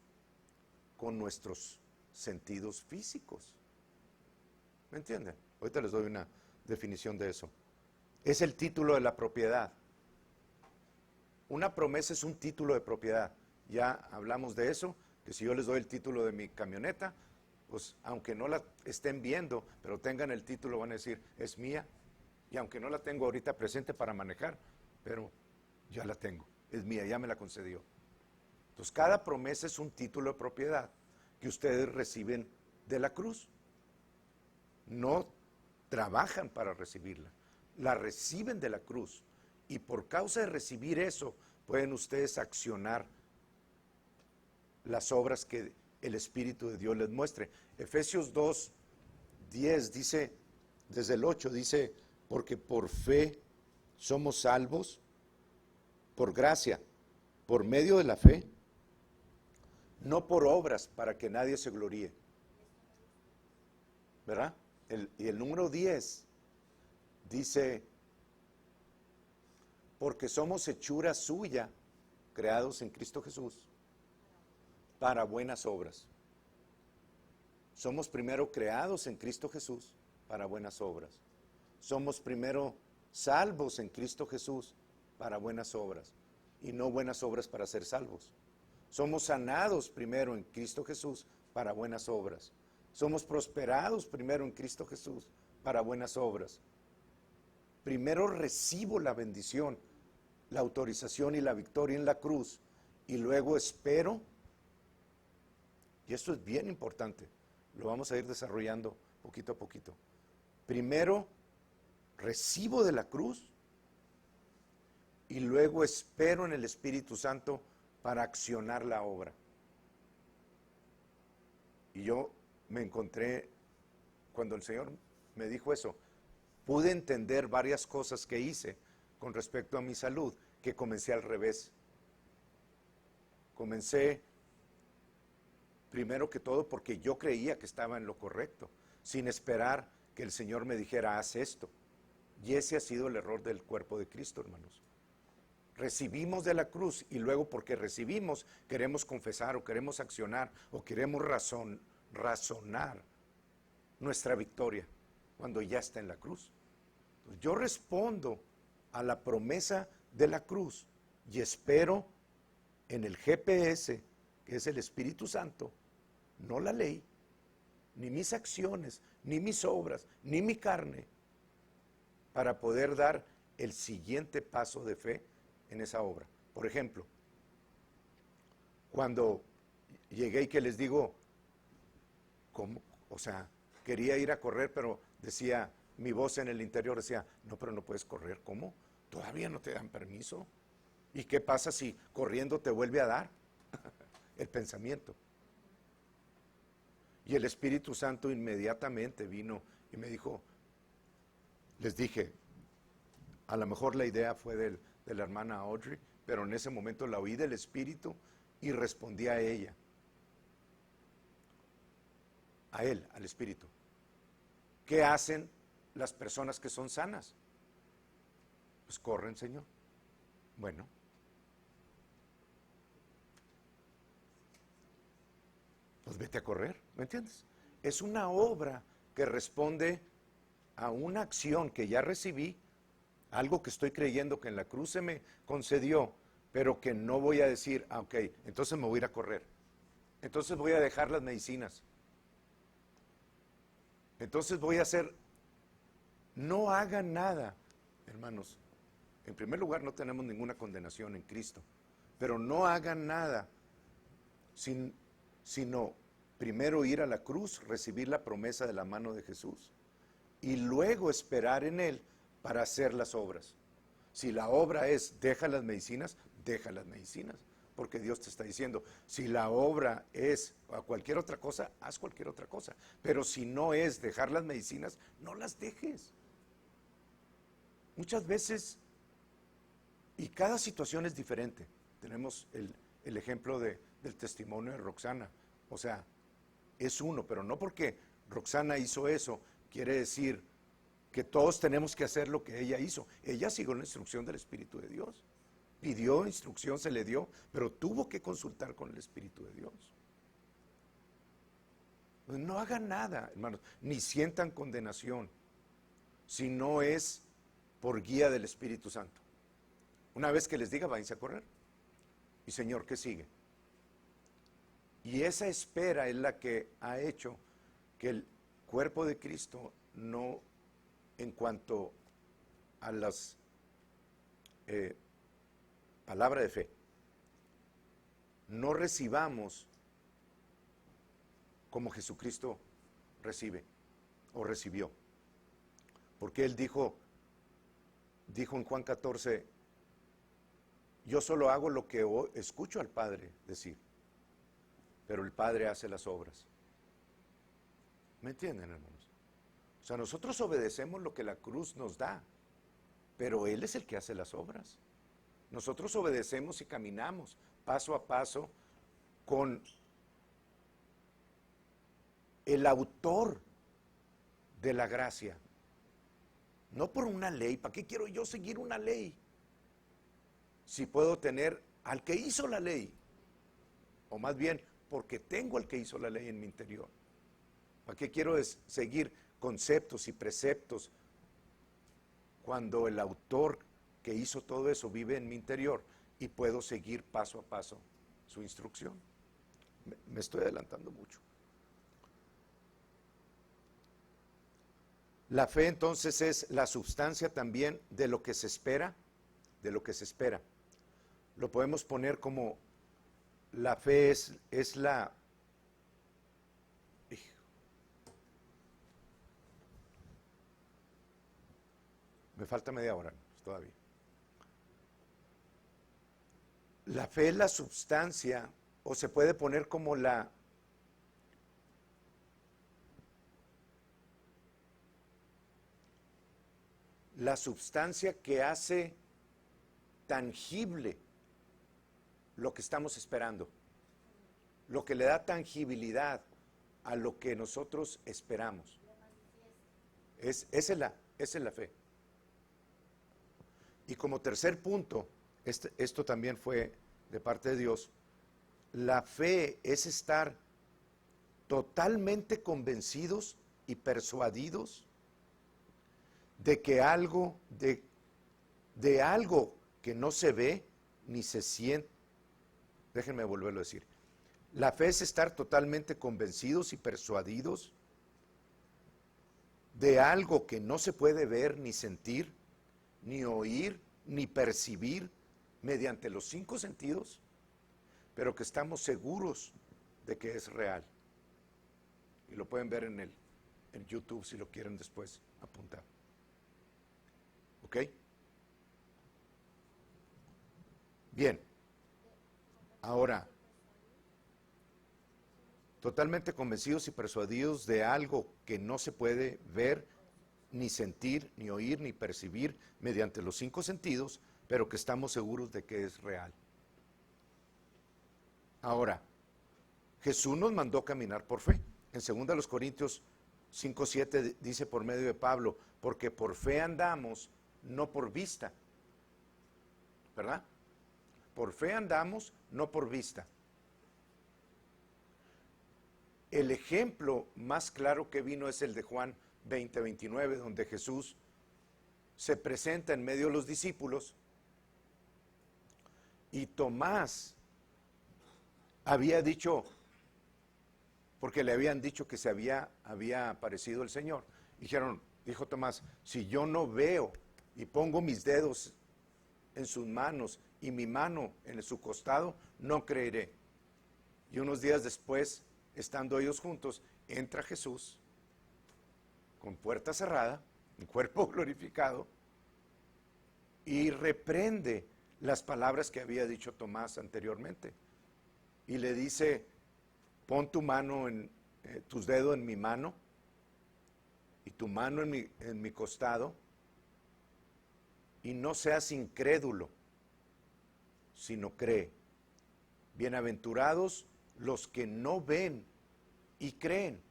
con nuestros sentidos físicos. ¿Me entienden? Ahorita les doy una definición de eso. Es el título de la propiedad. Una promesa es un título de propiedad. Ya hablamos de eso, que si yo les doy el título de mi camioneta, pues aunque no la estén viendo, pero tengan el título, van a decir, es mía. Y aunque no la tengo ahorita presente para manejar, pero ya la tengo, es mía, ya me la concedió. Entonces cada promesa es un título de propiedad que ustedes reciben de la cruz. No trabajan para recibirla, la reciben de la cruz. Y por causa de recibir eso, pueden ustedes accionar las obras que el Espíritu de Dios les muestre. Efesios 2:10 dice, desde el 8 dice, porque por fe somos salvos, por gracia, por medio de la fe, no por obras para que nadie se gloríe. ¿Verdad? Y el número 10 dice, porque somos hechura suya, creados en Cristo Jesús, para buenas obras. Somos primero creados en Cristo Jesús para buenas obras. Somos primero salvos en Cristo Jesús para buenas obras y no buenas obras para ser salvos. Somos sanados primero en Cristo Jesús para buenas obras. Somos prosperados primero en Cristo Jesús para buenas obras. Primero recibo la bendición, la autorización y la victoria en la cruz y luego espero, y esto es bien importante, lo vamos a ir desarrollando poquito a poquito. Primero recibo de la cruz y luego espero en el Espíritu Santo para accionar la obra. Y yo me encontré, cuando el Señor me dijo eso, pude entender varias cosas que hice con respecto a mi salud, que comencé al revés. Comencé, primero que todo, porque yo creía que estaba en lo correcto, sin esperar que el Señor me dijera, haz esto. Y ese ha sido el error del cuerpo de Cristo, hermanos. Recibimos de la cruz y luego porque recibimos queremos confesar o queremos accionar o queremos razonar nuestra victoria cuando ya está en la cruz. Entonces, yo respondo a la promesa de la cruz y espero en el GPS, que es el Espíritu Santo, no la ley, ni mis acciones, ni mis obras, ni mi carne, para poder dar el siguiente paso de fe en esa obra. Por ejemplo, cuando llegué y que les digo, ¿cómo? O sea, quería ir a correr, pero decía, mi voz en el interior decía, no, pero no puedes correr, ¿cómo? Todavía no te dan permiso. ¿Y qué pasa si corriendo te vuelve a dar? El pensamiento. Y el Espíritu Santo inmediatamente vino y me dijo, les dije, a lo mejor la idea fue de la hermana Audrey, pero en ese momento la oí del Espíritu y respondí a ella. A él, al Espíritu. ¿Qué hacen las personas que son sanas? Pues corren, Señor. Bueno. Pues vete a correr, ¿me entiendes? Es una obra que responde a una acción que ya recibí, algo que estoy creyendo que en la cruz se me concedió, pero que no voy a decir, ok, entonces me voy a ir a correr. Entonces voy a dejar las medicinas. Entonces voy a hacer, no hagan nada, hermanos. En primer lugar, no tenemos ninguna condenación en Cristo, pero no hagan nada sino primero ir a la cruz, recibir la promesa de la mano de Jesús y luego esperar en Él para hacer las obras. Si la obra es deja las medicinas, porque Dios te está diciendo, si la obra es a cualquier otra cosa, haz cualquier otra cosa, pero si no es dejar las medicinas, no las dejes. Muchas veces, y cada situación es diferente. Tenemos el ejemplo del testimonio de Roxana, o sea, es uno, pero no porque Roxana hizo eso, quiere decir que todos tenemos que hacer lo que ella hizo. Ella siguió la instrucción del Espíritu de Dios. pidió instrucción, se le dio, pero tuvo que consultar con el Espíritu de Dios. No hagan nada, hermanos, ni sientan condenación, si no es por guía del Espíritu Santo. Una vez que les diga, váyanse a correr. Y Señor, ¿qué sigue? Y esa espera es la que ha hecho que el cuerpo de Cristo no, en cuanto a las palabras de fe, no recibamos como Jesucristo recibe o recibió. Porque Él dijo en Juan 14, yo solo hago lo que escucho al Padre decir, pero el Padre hace las obras. ¿Me entienden, hermanos? O sea, nosotros obedecemos lo que la cruz nos da, pero Él es el que hace las obras. Nosotros obedecemos y caminamos paso a paso con el autor de la gracia. No por una ley. ¿Para qué quiero yo seguir una ley? Si puedo tener al que hizo la ley, o más bien porque tengo al que hizo la ley en mi interior. ¿Para qué quiero seguir conceptos y preceptos cuando el autor que hizo todo eso vive en mi interior y puedo seguir paso a paso su instrucción? Me estoy adelantando mucho. La fe entonces es la substancia también de lo que se espera, de lo que se espera. Lo podemos poner como la fe es la... Me falta media hora todavía. La fe es la substancia, o se puede poner como la substancia que hace tangible lo que estamos esperando, lo que le da tangibilidad a lo que nosotros esperamos. Esa es la fe. Y como tercer punto, esto también fue de parte de Dios, la fe es estar totalmente convencidos y persuadidos de que algo, de algo que no se ve ni se siente. Déjenme volverlo a decir. La fe es estar totalmente convencidos y persuadidos de algo que no se puede ver ni sentir, ni oír, ni percibir mediante los 5 sentidos, pero que estamos seguros de que es real. Y lo pueden ver en YouTube si lo quieren después apuntar. ¿Ok? Bien. Ahora, totalmente convencidos y persuadidos de algo que no se puede ver, ni sentir, ni oír, ni percibir mediante los 5 sentidos, pero que estamos seguros de que es real. Ahora, Jesús nos mandó caminar por fe. En 2 Corintios 5:7 dice por medio de Pablo, porque por fe andamos, no por vista. ¿Verdad? Por fe andamos, no por vista. El ejemplo más claro que vino es el de Juan 20:29, donde Jesús se presenta en medio de los discípulos y Tomás había dicho, porque le habían dicho que se había aparecido el Señor. Dijo Tomás, si yo no veo y pongo mis dedos en sus manos y mi mano en su costado, no creeré. Y unos días después, estando ellos juntos, entra Jesús con puerta cerrada, en cuerpo glorificado, y reprende las palabras que había dicho Tomás anteriormente. Y le dice, pon tu mano tus dedos en mi mano y tu mano en mi costado, y no seas incrédulo, sino cree. Bienaventurados los que no ven y creen.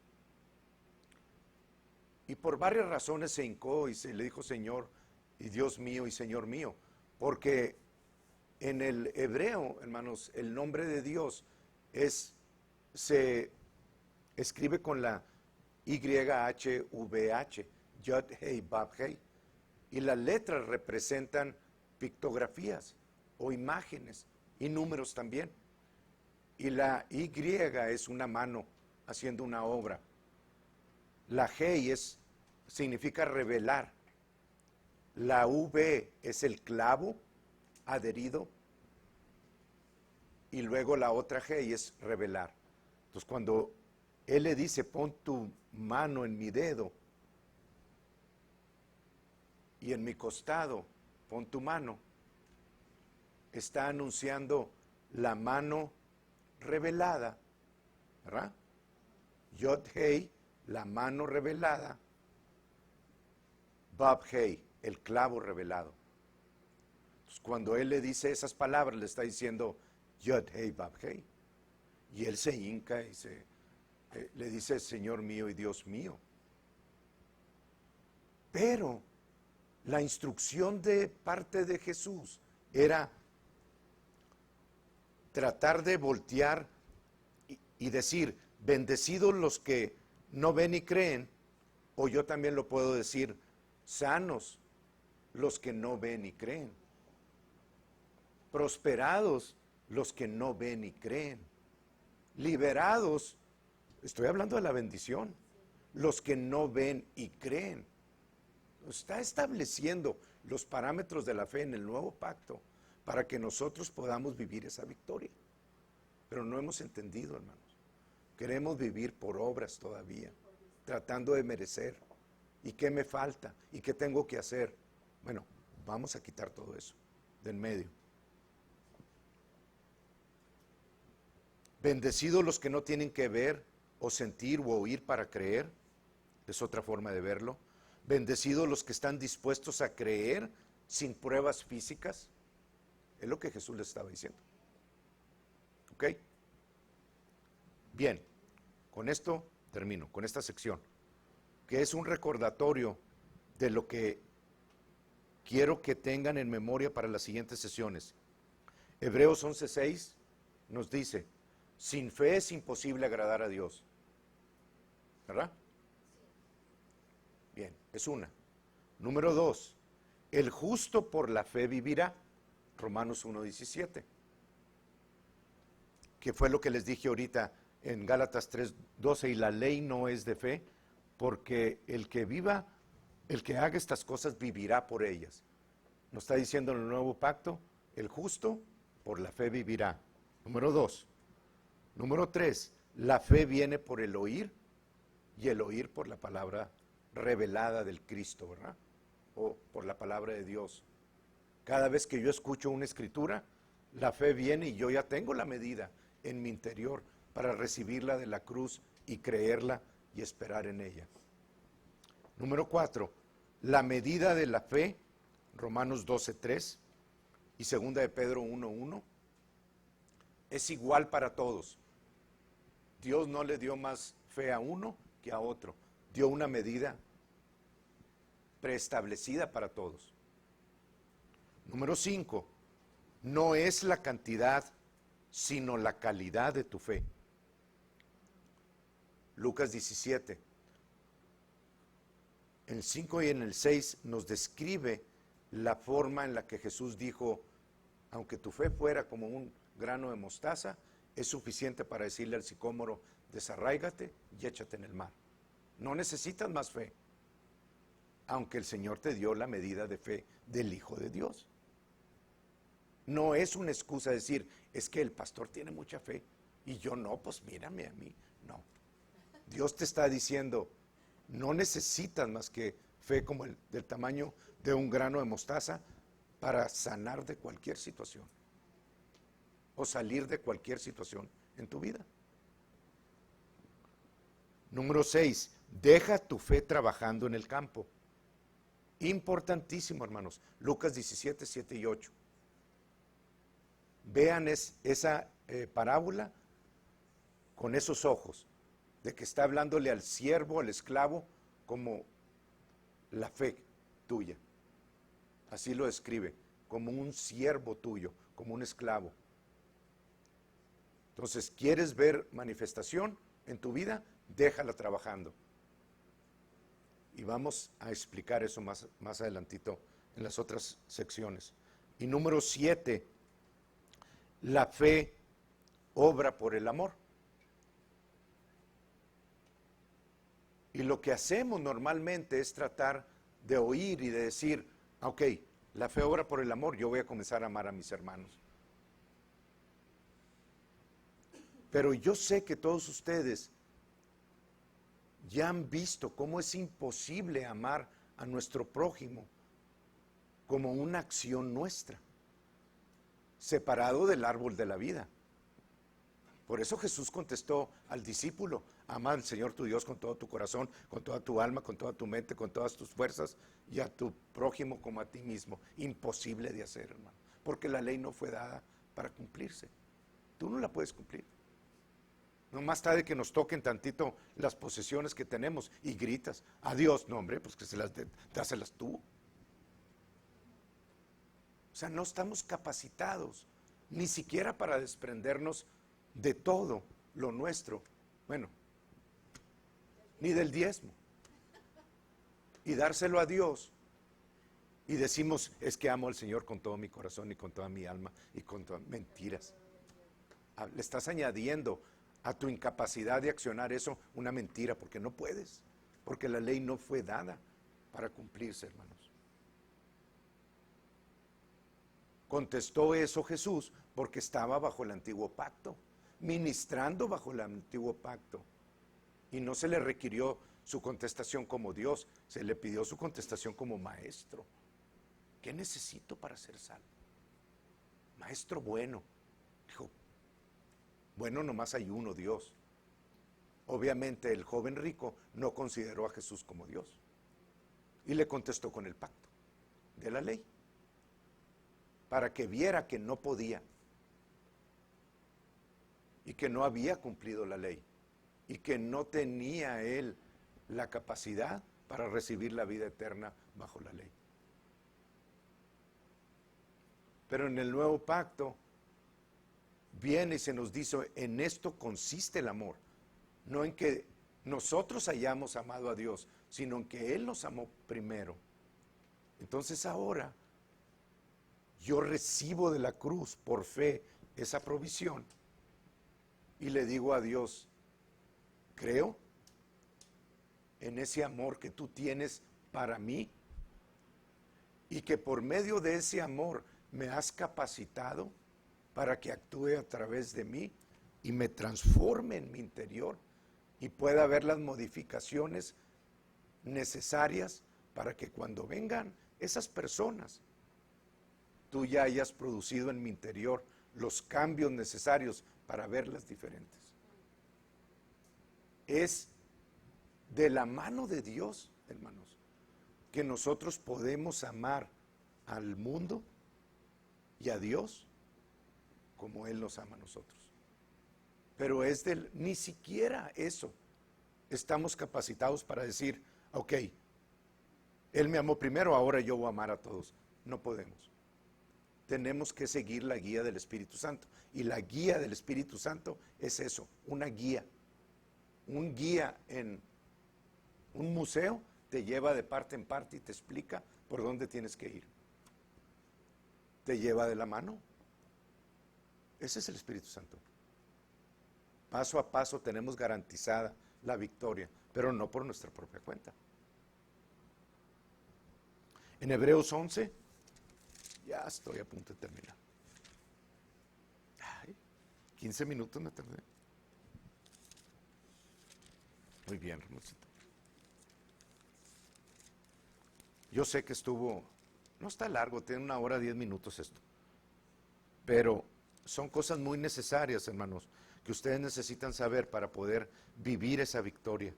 Y por varias razones se hincó y se le dijo Señor y Dios mío y Señor mío, porque En el hebreo, hermanos, el nombre de Dios se escribe con la YHVH, Yod Hei Vav Hei, y las letras representan pictografías o imágenes y números también. Y la Y es una mano haciendo una obra. La Hei significa revelar. La V es el clavo adherido. Y luego la otra Hei es revelar. Entonces cuando Él le dice, pon tu mano en mi dedo y en mi costado, pon tu mano, está anunciando la mano revelada, ¿verdad? Yod Hei, la mano revelada. Vav Hei, el clavo revelado. Entonces, cuando Él le dice esas palabras, le está diciendo Yod Hei Vav Hei. Y Él se hinca y le dice, Señor mío y Dios mío. Pero la instrucción de parte de Jesús era tratar de voltear y decir, bendecidos los que no ven y creen, o yo también lo puedo decir, sanos los que no ven y creen, prosperados los que no ven y creen, liberados, estoy hablando de la bendición, los que no ven y creen. Está estableciendo los parámetros de la fe en el nuevo pacto para que nosotros podamos vivir esa victoria. Pero no hemos entendido, hermanos. Queremos vivir por obras todavía, tratando de merecer. ¿Y qué me falta? ¿Y qué tengo que hacer? Bueno, vamos a quitar todo eso del medio. Bendecidos los que no tienen que ver o sentir o oír para creer. Es otra forma de verlo. Bendecidos los que están dispuestos a creer sin pruebas físicas. Es lo que Jesús les estaba diciendo. ¿Ok? Bien, con esto termino, con esta sección, que es un recordatorio de lo que quiero que tengan en memoria para las siguientes sesiones. Hebreos 11:6 nos dice, sin fe es imposible agradar a Dios. ¿Verdad? Bien, es una. Número 2, el justo por la fe vivirá. Romanos 1:17. Que fue lo que les dije ahorita en Gálatas 3:12, y la ley no es de fe, porque el que viva, el que haga estas cosas vivirá por ellas. Nos está diciendo en el nuevo pacto, el justo por la fe vivirá. Número 2. Número 3, la fe viene por el oír, y el oír por la palabra revelada del Cristo, ¿verdad? O por la palabra de Dios. Cada vez que yo escucho una escritura, la fe viene y yo ya tengo la medida en mi interior para recibirla de la cruz y creerla y esperar en ella. Número 4, la medida de la fe, Romanos 12:3 y 2 de Pedro 1:1, es igual para todos. Dios no le dio más fe a uno que a otro. Dio una medida preestablecida para todos. Número 5, no es la cantidad, sino la calidad de tu fe. Lucas 17. En el 5 y en el 6 nos describe la forma en la que Jesús dijo, aunque tu fe fuera como un grano de mostaza, es suficiente para decirle al sicómoro, desarráigate y échate en el mar. No necesitas más fe, aunque el Señor te dio la medida de fe del Hijo de Dios. No es una excusa decir, es que el pastor tiene mucha fe y yo no, pues mírame a mí. No. Dios te está diciendo, no necesitas más que fe como del tamaño de un grano de mostaza para sanar de cualquier situación o salir de cualquier situación en tu vida. Número 6, deja tu fe trabajando en el campo. Importantísimo, hermanos. Lucas 17, 7 y 8. Vean esa parábola con esos ojos, de que está hablándole al siervo, al esclavo, como la fe tuya. Así lo describe, como un siervo tuyo, como un esclavo. Entonces, ¿quieres ver manifestación en tu vida? Déjala trabajando. Y vamos a explicar eso más adelantito en las otras secciones. Y número 7, la fe obra por el amor. Y lo que hacemos normalmente es tratar de oír y de decir, ok, la fe obra por el amor, yo voy a comenzar a amar a mis hermanos. Pero yo sé que todos ustedes ya han visto cómo es imposible amar a nuestro prójimo como una acción nuestra, separado del árbol de la vida. Por eso Jesús contestó al discípulo, ama al Señor tu Dios con todo tu corazón, con toda tu alma, con toda tu mente, con todas tus fuerzas, y a tu prójimo como a ti mismo. Imposible de hacer, hermano, porque la ley no fue dada para cumplirse. Tú no la puedes cumplir. No más tarde que nos toquen tantito las posesiones que tenemos y gritas, adiós, no hombre, pues que dáselas tú. O sea, no estamos capacitados, ni siquiera para desprendernos de todo lo nuestro, bueno, ni del diezmo, y dárselo a Dios, y decimos, es que amo al Señor con todo mi corazón y con toda mi alma y con todas mentiras. Le estás añadiendo a tu incapacidad de accionar eso una mentira, porque no puedes, porque la ley no fue dada para cumplirse, hermanos. Contestó eso Jesús porque estaba bajo el antiguo pacto, ministrando bajo el antiguo pacto, y no se le requirió su contestación como Dios, se le pidió su contestación como maestro. ¿Qué necesito para ser salvo? Maestro bueno. Dijo, bueno, nomás hay uno, Dios. Obviamente el joven rico no consideró a Jesús como Dios y le contestó con el pacto de la ley, para que viera que no podía y que no había cumplido la ley y que no tenía él la capacidad para recibir la vida eterna bajo la ley. Pero en el nuevo pacto viene y se nos dice, en esto consiste el amor, no en que nosotros hayamos amado a Dios, sino en que Él nos amó primero. Entonces ahora yo recibo de la cruz por fe esa provisión y le digo a Dios, creo en ese amor que tú tienes para mí y que por medio de ese amor me has capacitado para que actúe a través de mí y me transforme en mi interior y pueda haber las modificaciones necesarias para que cuando vengan esas personas, tú ya hayas producido en mi interior los cambios necesarios para verlas diferentes. Es de la mano de Dios, hermanos, que nosotros podemos amar al mundo y a Dios como Él nos ama a nosotros. Pero ni siquiera eso estamos capacitados para decir, ok, Él me amó primero, ahora yo voy a amar a todos. No podemos. Tenemos que seguir la guía del Espíritu Santo. Y la guía del Espíritu Santo es eso, una guía. Un guía en un museo te lleva de parte en parte y te explica por dónde tienes que ir. Te lleva de la mano. Ese es el Espíritu Santo. Paso a paso tenemos garantizada la victoria, pero no por nuestra propia cuenta. En Hebreos 11, ya estoy a punto de terminar. 15 minutos me tardé. Muy bien, Ramoncito. Yo sé que no está largo, tiene 1 hora 10 minutos esto. Pero son cosas muy necesarias, hermanos, que ustedes necesitan saber para poder vivir esa victoria.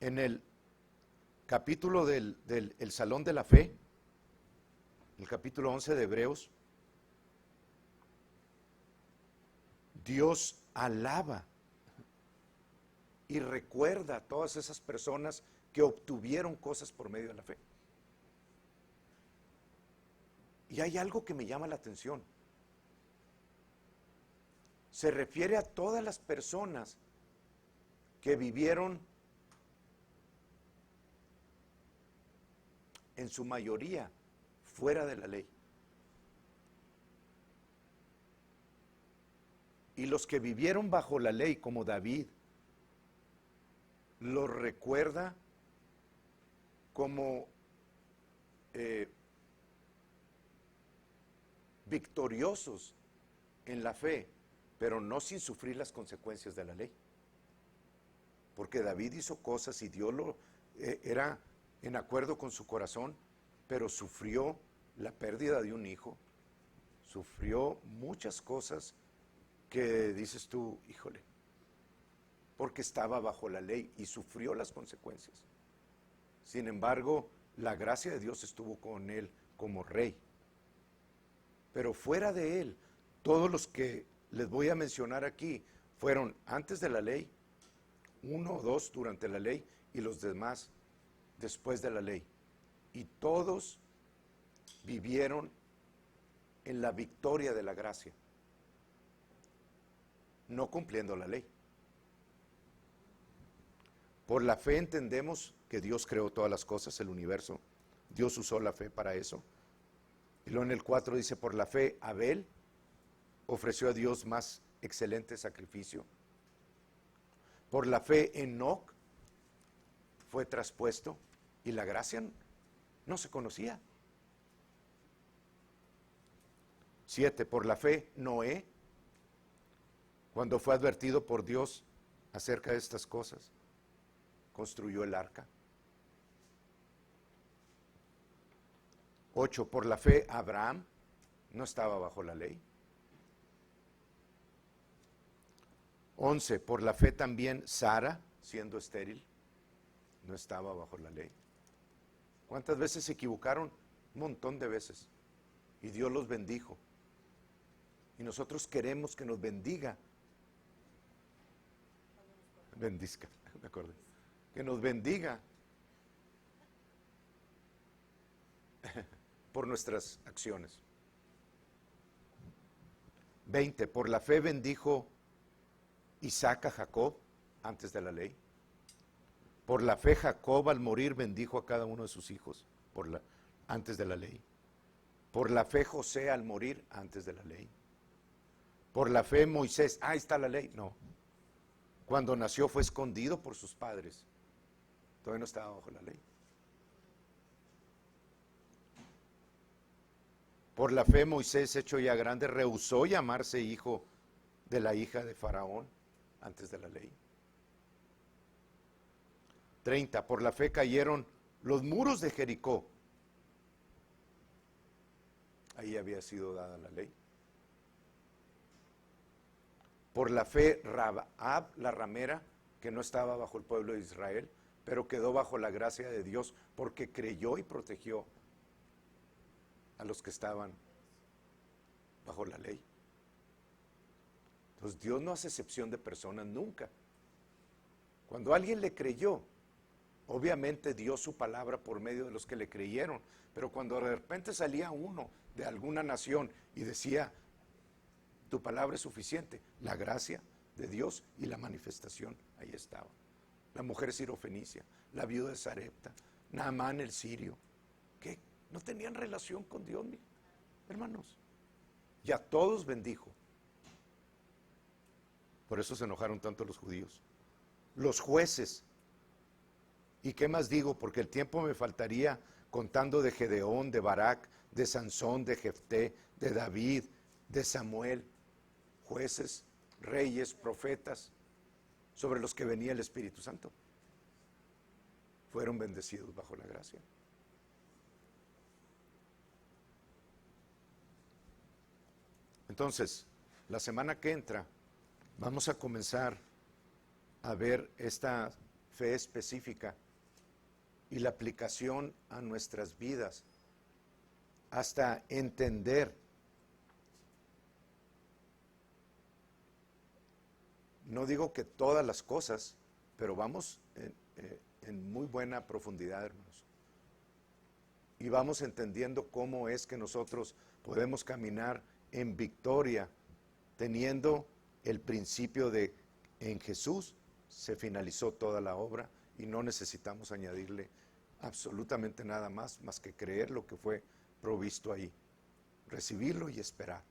En el capítulo del Salón de la Fe, el capítulo 11 de Hebreos, Dios alaba y recuerda a todas esas personas que obtuvieron cosas por medio de la fe. Y hay algo que me llama la atención. Se refiere a todas las personas que vivieron en su mayoría fuera de la ley. Y los que vivieron bajo la ley, como David, los recuerda como victoriosos en la fe, pero no sin sufrir las consecuencias de la ley. Porque David hizo cosas y Dios era en acuerdo con su corazón, pero sufrió la pérdida de un hijo, sufrió muchas cosas que dices tú, híjole, porque estaba bajo la ley y sufrió las consecuencias. Sin embargo, la gracia de Dios estuvo con él como rey. Pero fuera de él, todos los que les voy a mencionar aquí fueron antes de la ley, 1 o 2 durante la ley y los demás después de la ley. Y todos vivieron en la victoria de la gracia, no cumpliendo la ley. Por la fe entendemos que Dios creó todas las cosas, el universo. Dios usó la fe para eso. Y luego en el 4 dice, por la fe Abel ofreció a Dios más excelente sacrificio. Por la fe Enoc fue traspuesto y la gracia no se conocía. 7, por la fe Noé, cuando fue advertido por Dios acerca de estas cosas, construyó el arca. 8, por la fe Abraham no estaba bajo la ley. 11, por la fe también Sara, siendo estéril, no estaba bajo la ley. ¿Cuántas veces se equivocaron? Un montón de veces. Y Dios los bendijo. Y nosotros queremos que nos bendiga. Bendizca, me acordé. Que nos bendiga por nuestras acciones. 20, por la fe bendijo Isaac a Jacob antes de la ley. Por la fe Jacob al morir bendijo a cada uno de sus hijos antes de la ley. Por la fe José al morir antes de la ley. Por la fe Moisés, ahí está la ley, no. Cuando nació fue escondido por sus padres. Todavía no estaba bajo la ley. Por la fe Moisés, hecho ya grande, rehusó llamarse hijo de la hija de Faraón antes de la ley. 30, por la fe cayeron los muros de Jericó. Ahí había sido dada la ley. Por la fe Rahab, la ramera, que no estaba bajo el pueblo de Israel, pero quedó bajo la gracia de Dios porque creyó y protegió a los que estaban bajo la ley. Entonces Dios no hace excepción de personas nunca. Cuando alguien le creyó, obviamente dio su palabra por medio de los que le creyeron, pero cuando de repente salía uno de alguna nación y decía, tu palabra es suficiente, la gracia de Dios y la manifestación, ahí estaba. La mujer sirofenicia, la viuda de Sarepta, Naamán el sirio, que no tenían relación con Dios, hermanos. Y a todos bendijo. Por eso se enojaron tanto los judíos. Los jueces. ¿Y qué más digo? Porque el tiempo me faltaría contando de Gedeón, de Barak, de Sansón, de Jefté, de David, de Samuel. Jueces, reyes, profetas, sobre los que venía el Espíritu Santo. Fueron bendecidos bajo la gracia. Entonces, la semana que entra vamos a comenzar a ver esta fe específica y la aplicación a nuestras vidas hasta entender. No digo que todas las cosas, pero vamos en muy buena profundidad, hermanos. y vamos entendiendo cómo es que nosotros podemos caminar en victoria, teniendo el principio de en Jesús se finalizó toda la obra y no necesitamos añadirle absolutamente nada más que creer lo que fue provisto ahí, recibirlo y esperar.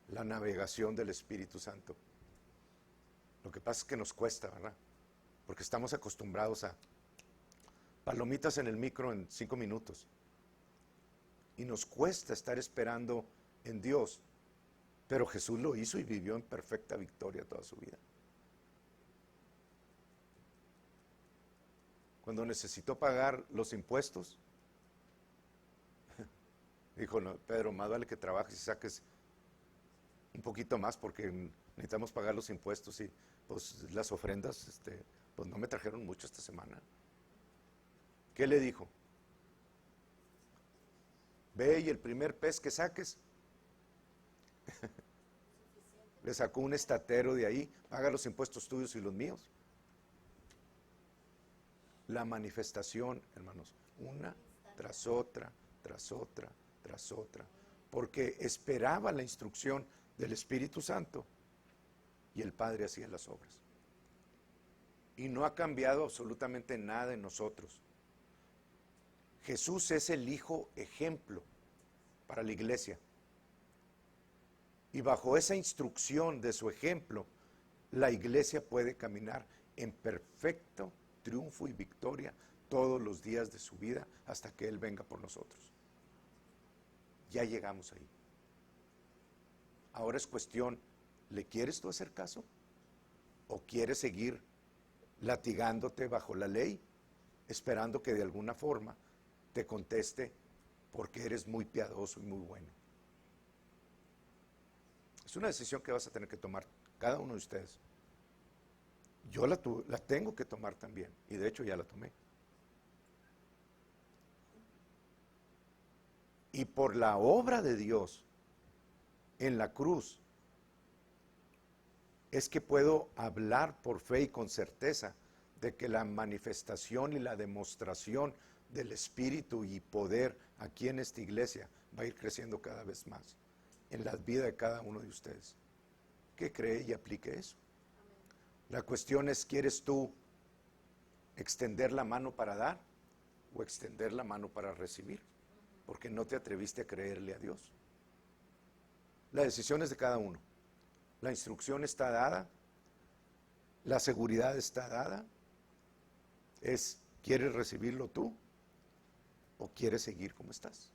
La navegación del Espíritu Santo. Lo que pasa es que nos cuesta, ¿verdad? Porque estamos acostumbrados a palomitas en el micro en 5 minutos. Y nos cuesta estar esperando en Dios. Pero Jesús lo hizo y vivió en perfecta victoria toda su vida. Cuando necesitó pagar los impuestos, dijo, no, Pedro, más vale que trabajes y saques un poquito más porque necesitamos pagar los impuestos y pues las ofrendas, pues no me trajeron mucho esta semana. ¿Qué le dijo? Ve y el primer pez que saques, le sacó un estatero de ahí, paga los impuestos tuyos y los míos. La manifestación, hermanos, una tras otra, tras otra, tras otra, porque esperaba la instrucción del Espíritu Santo y el Padre hacía las obras. Y no ha cambiado absolutamente nada en nosotros. Jesús es el Hijo ejemplo para la iglesia. Y bajo esa instrucción de su ejemplo, la iglesia puede caminar en perfecto triunfo y victoria todos los días de su vida hasta que Él venga por nosotros. Ya llegamos ahí. Ahora es cuestión, ¿le quieres tú hacer caso? ¿O quieres seguir latigándote bajo la ley, esperando que de alguna forma te conteste porque eres muy piadoso y muy bueno? Es una decisión que vas a tener que tomar cada uno de ustedes. Yo la tengo que tomar también, y de hecho ya la tomé. Y por la obra de Dios en la cruz, es que puedo hablar por fe y con certeza de que la manifestación y la demostración del Espíritu y poder aquí en esta iglesia va a ir creciendo cada vez más en la vida de cada uno de ustedes. Que cree y aplique eso. La cuestión es, ¿quieres tú extender la mano para dar o extender la mano para recibir? Porque no te atreviste a creerle a Dios. La decisión es de cada uno. La instrucción está dada, la seguridad está dada. ¿Quieres recibirlo tú o quieres seguir como estás?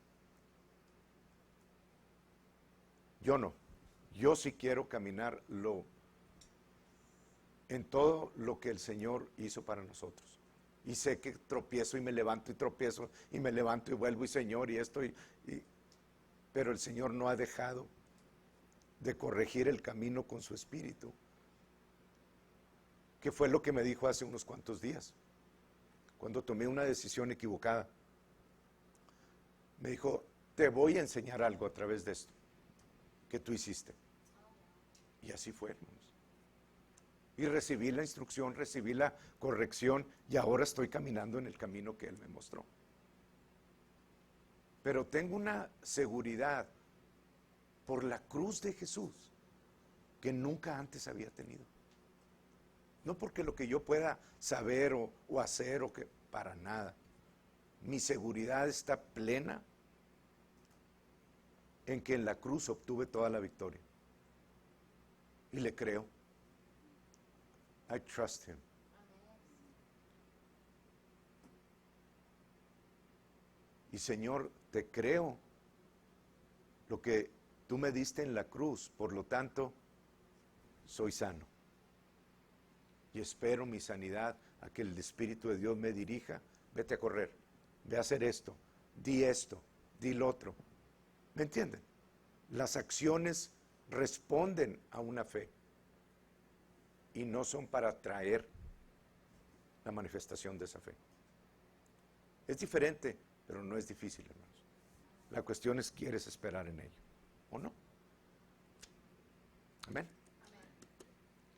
Yo no. Yo sí quiero caminar en todo lo que el Señor hizo para nosotros. Y sé que tropiezo y me levanto y tropiezo y me levanto y vuelvo y Señor y esto pero el Señor no ha dejado de corregir el camino con su Espíritu, que fue lo que me dijo hace unos cuantos días, cuando tomé una decisión equivocada. Me dijo, te voy a enseñar algo a través de esto que tú hiciste. Y así fue, hermanos. Y recibí la instrucción, recibí la corrección y ahora estoy caminando en el camino que Él me mostró. Pero tengo una seguridad por la cruz de Jesús que nunca antes había tenido. No porque lo que yo pueda saber o hacer para nada. Mi seguridad está plena en que en la cruz obtuve toda la victoria. Y le creo. I trust Him. Y Señor, te creo lo que tú me diste en la cruz, por lo tanto, soy sano. Y espero mi sanidad a que el Espíritu de Dios me dirija. Vete a correr, ve a hacer esto, di lo otro. ¿Me entienden? Las acciones responden a una fe y no son para traer la manifestación de esa fe. Es diferente, pero no es difícil, hermanos. La cuestión es, ¿quieres esperar en ello o no? Amén.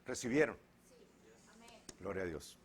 ¿Recibieron? Sí. Amén. Gloria a Dios.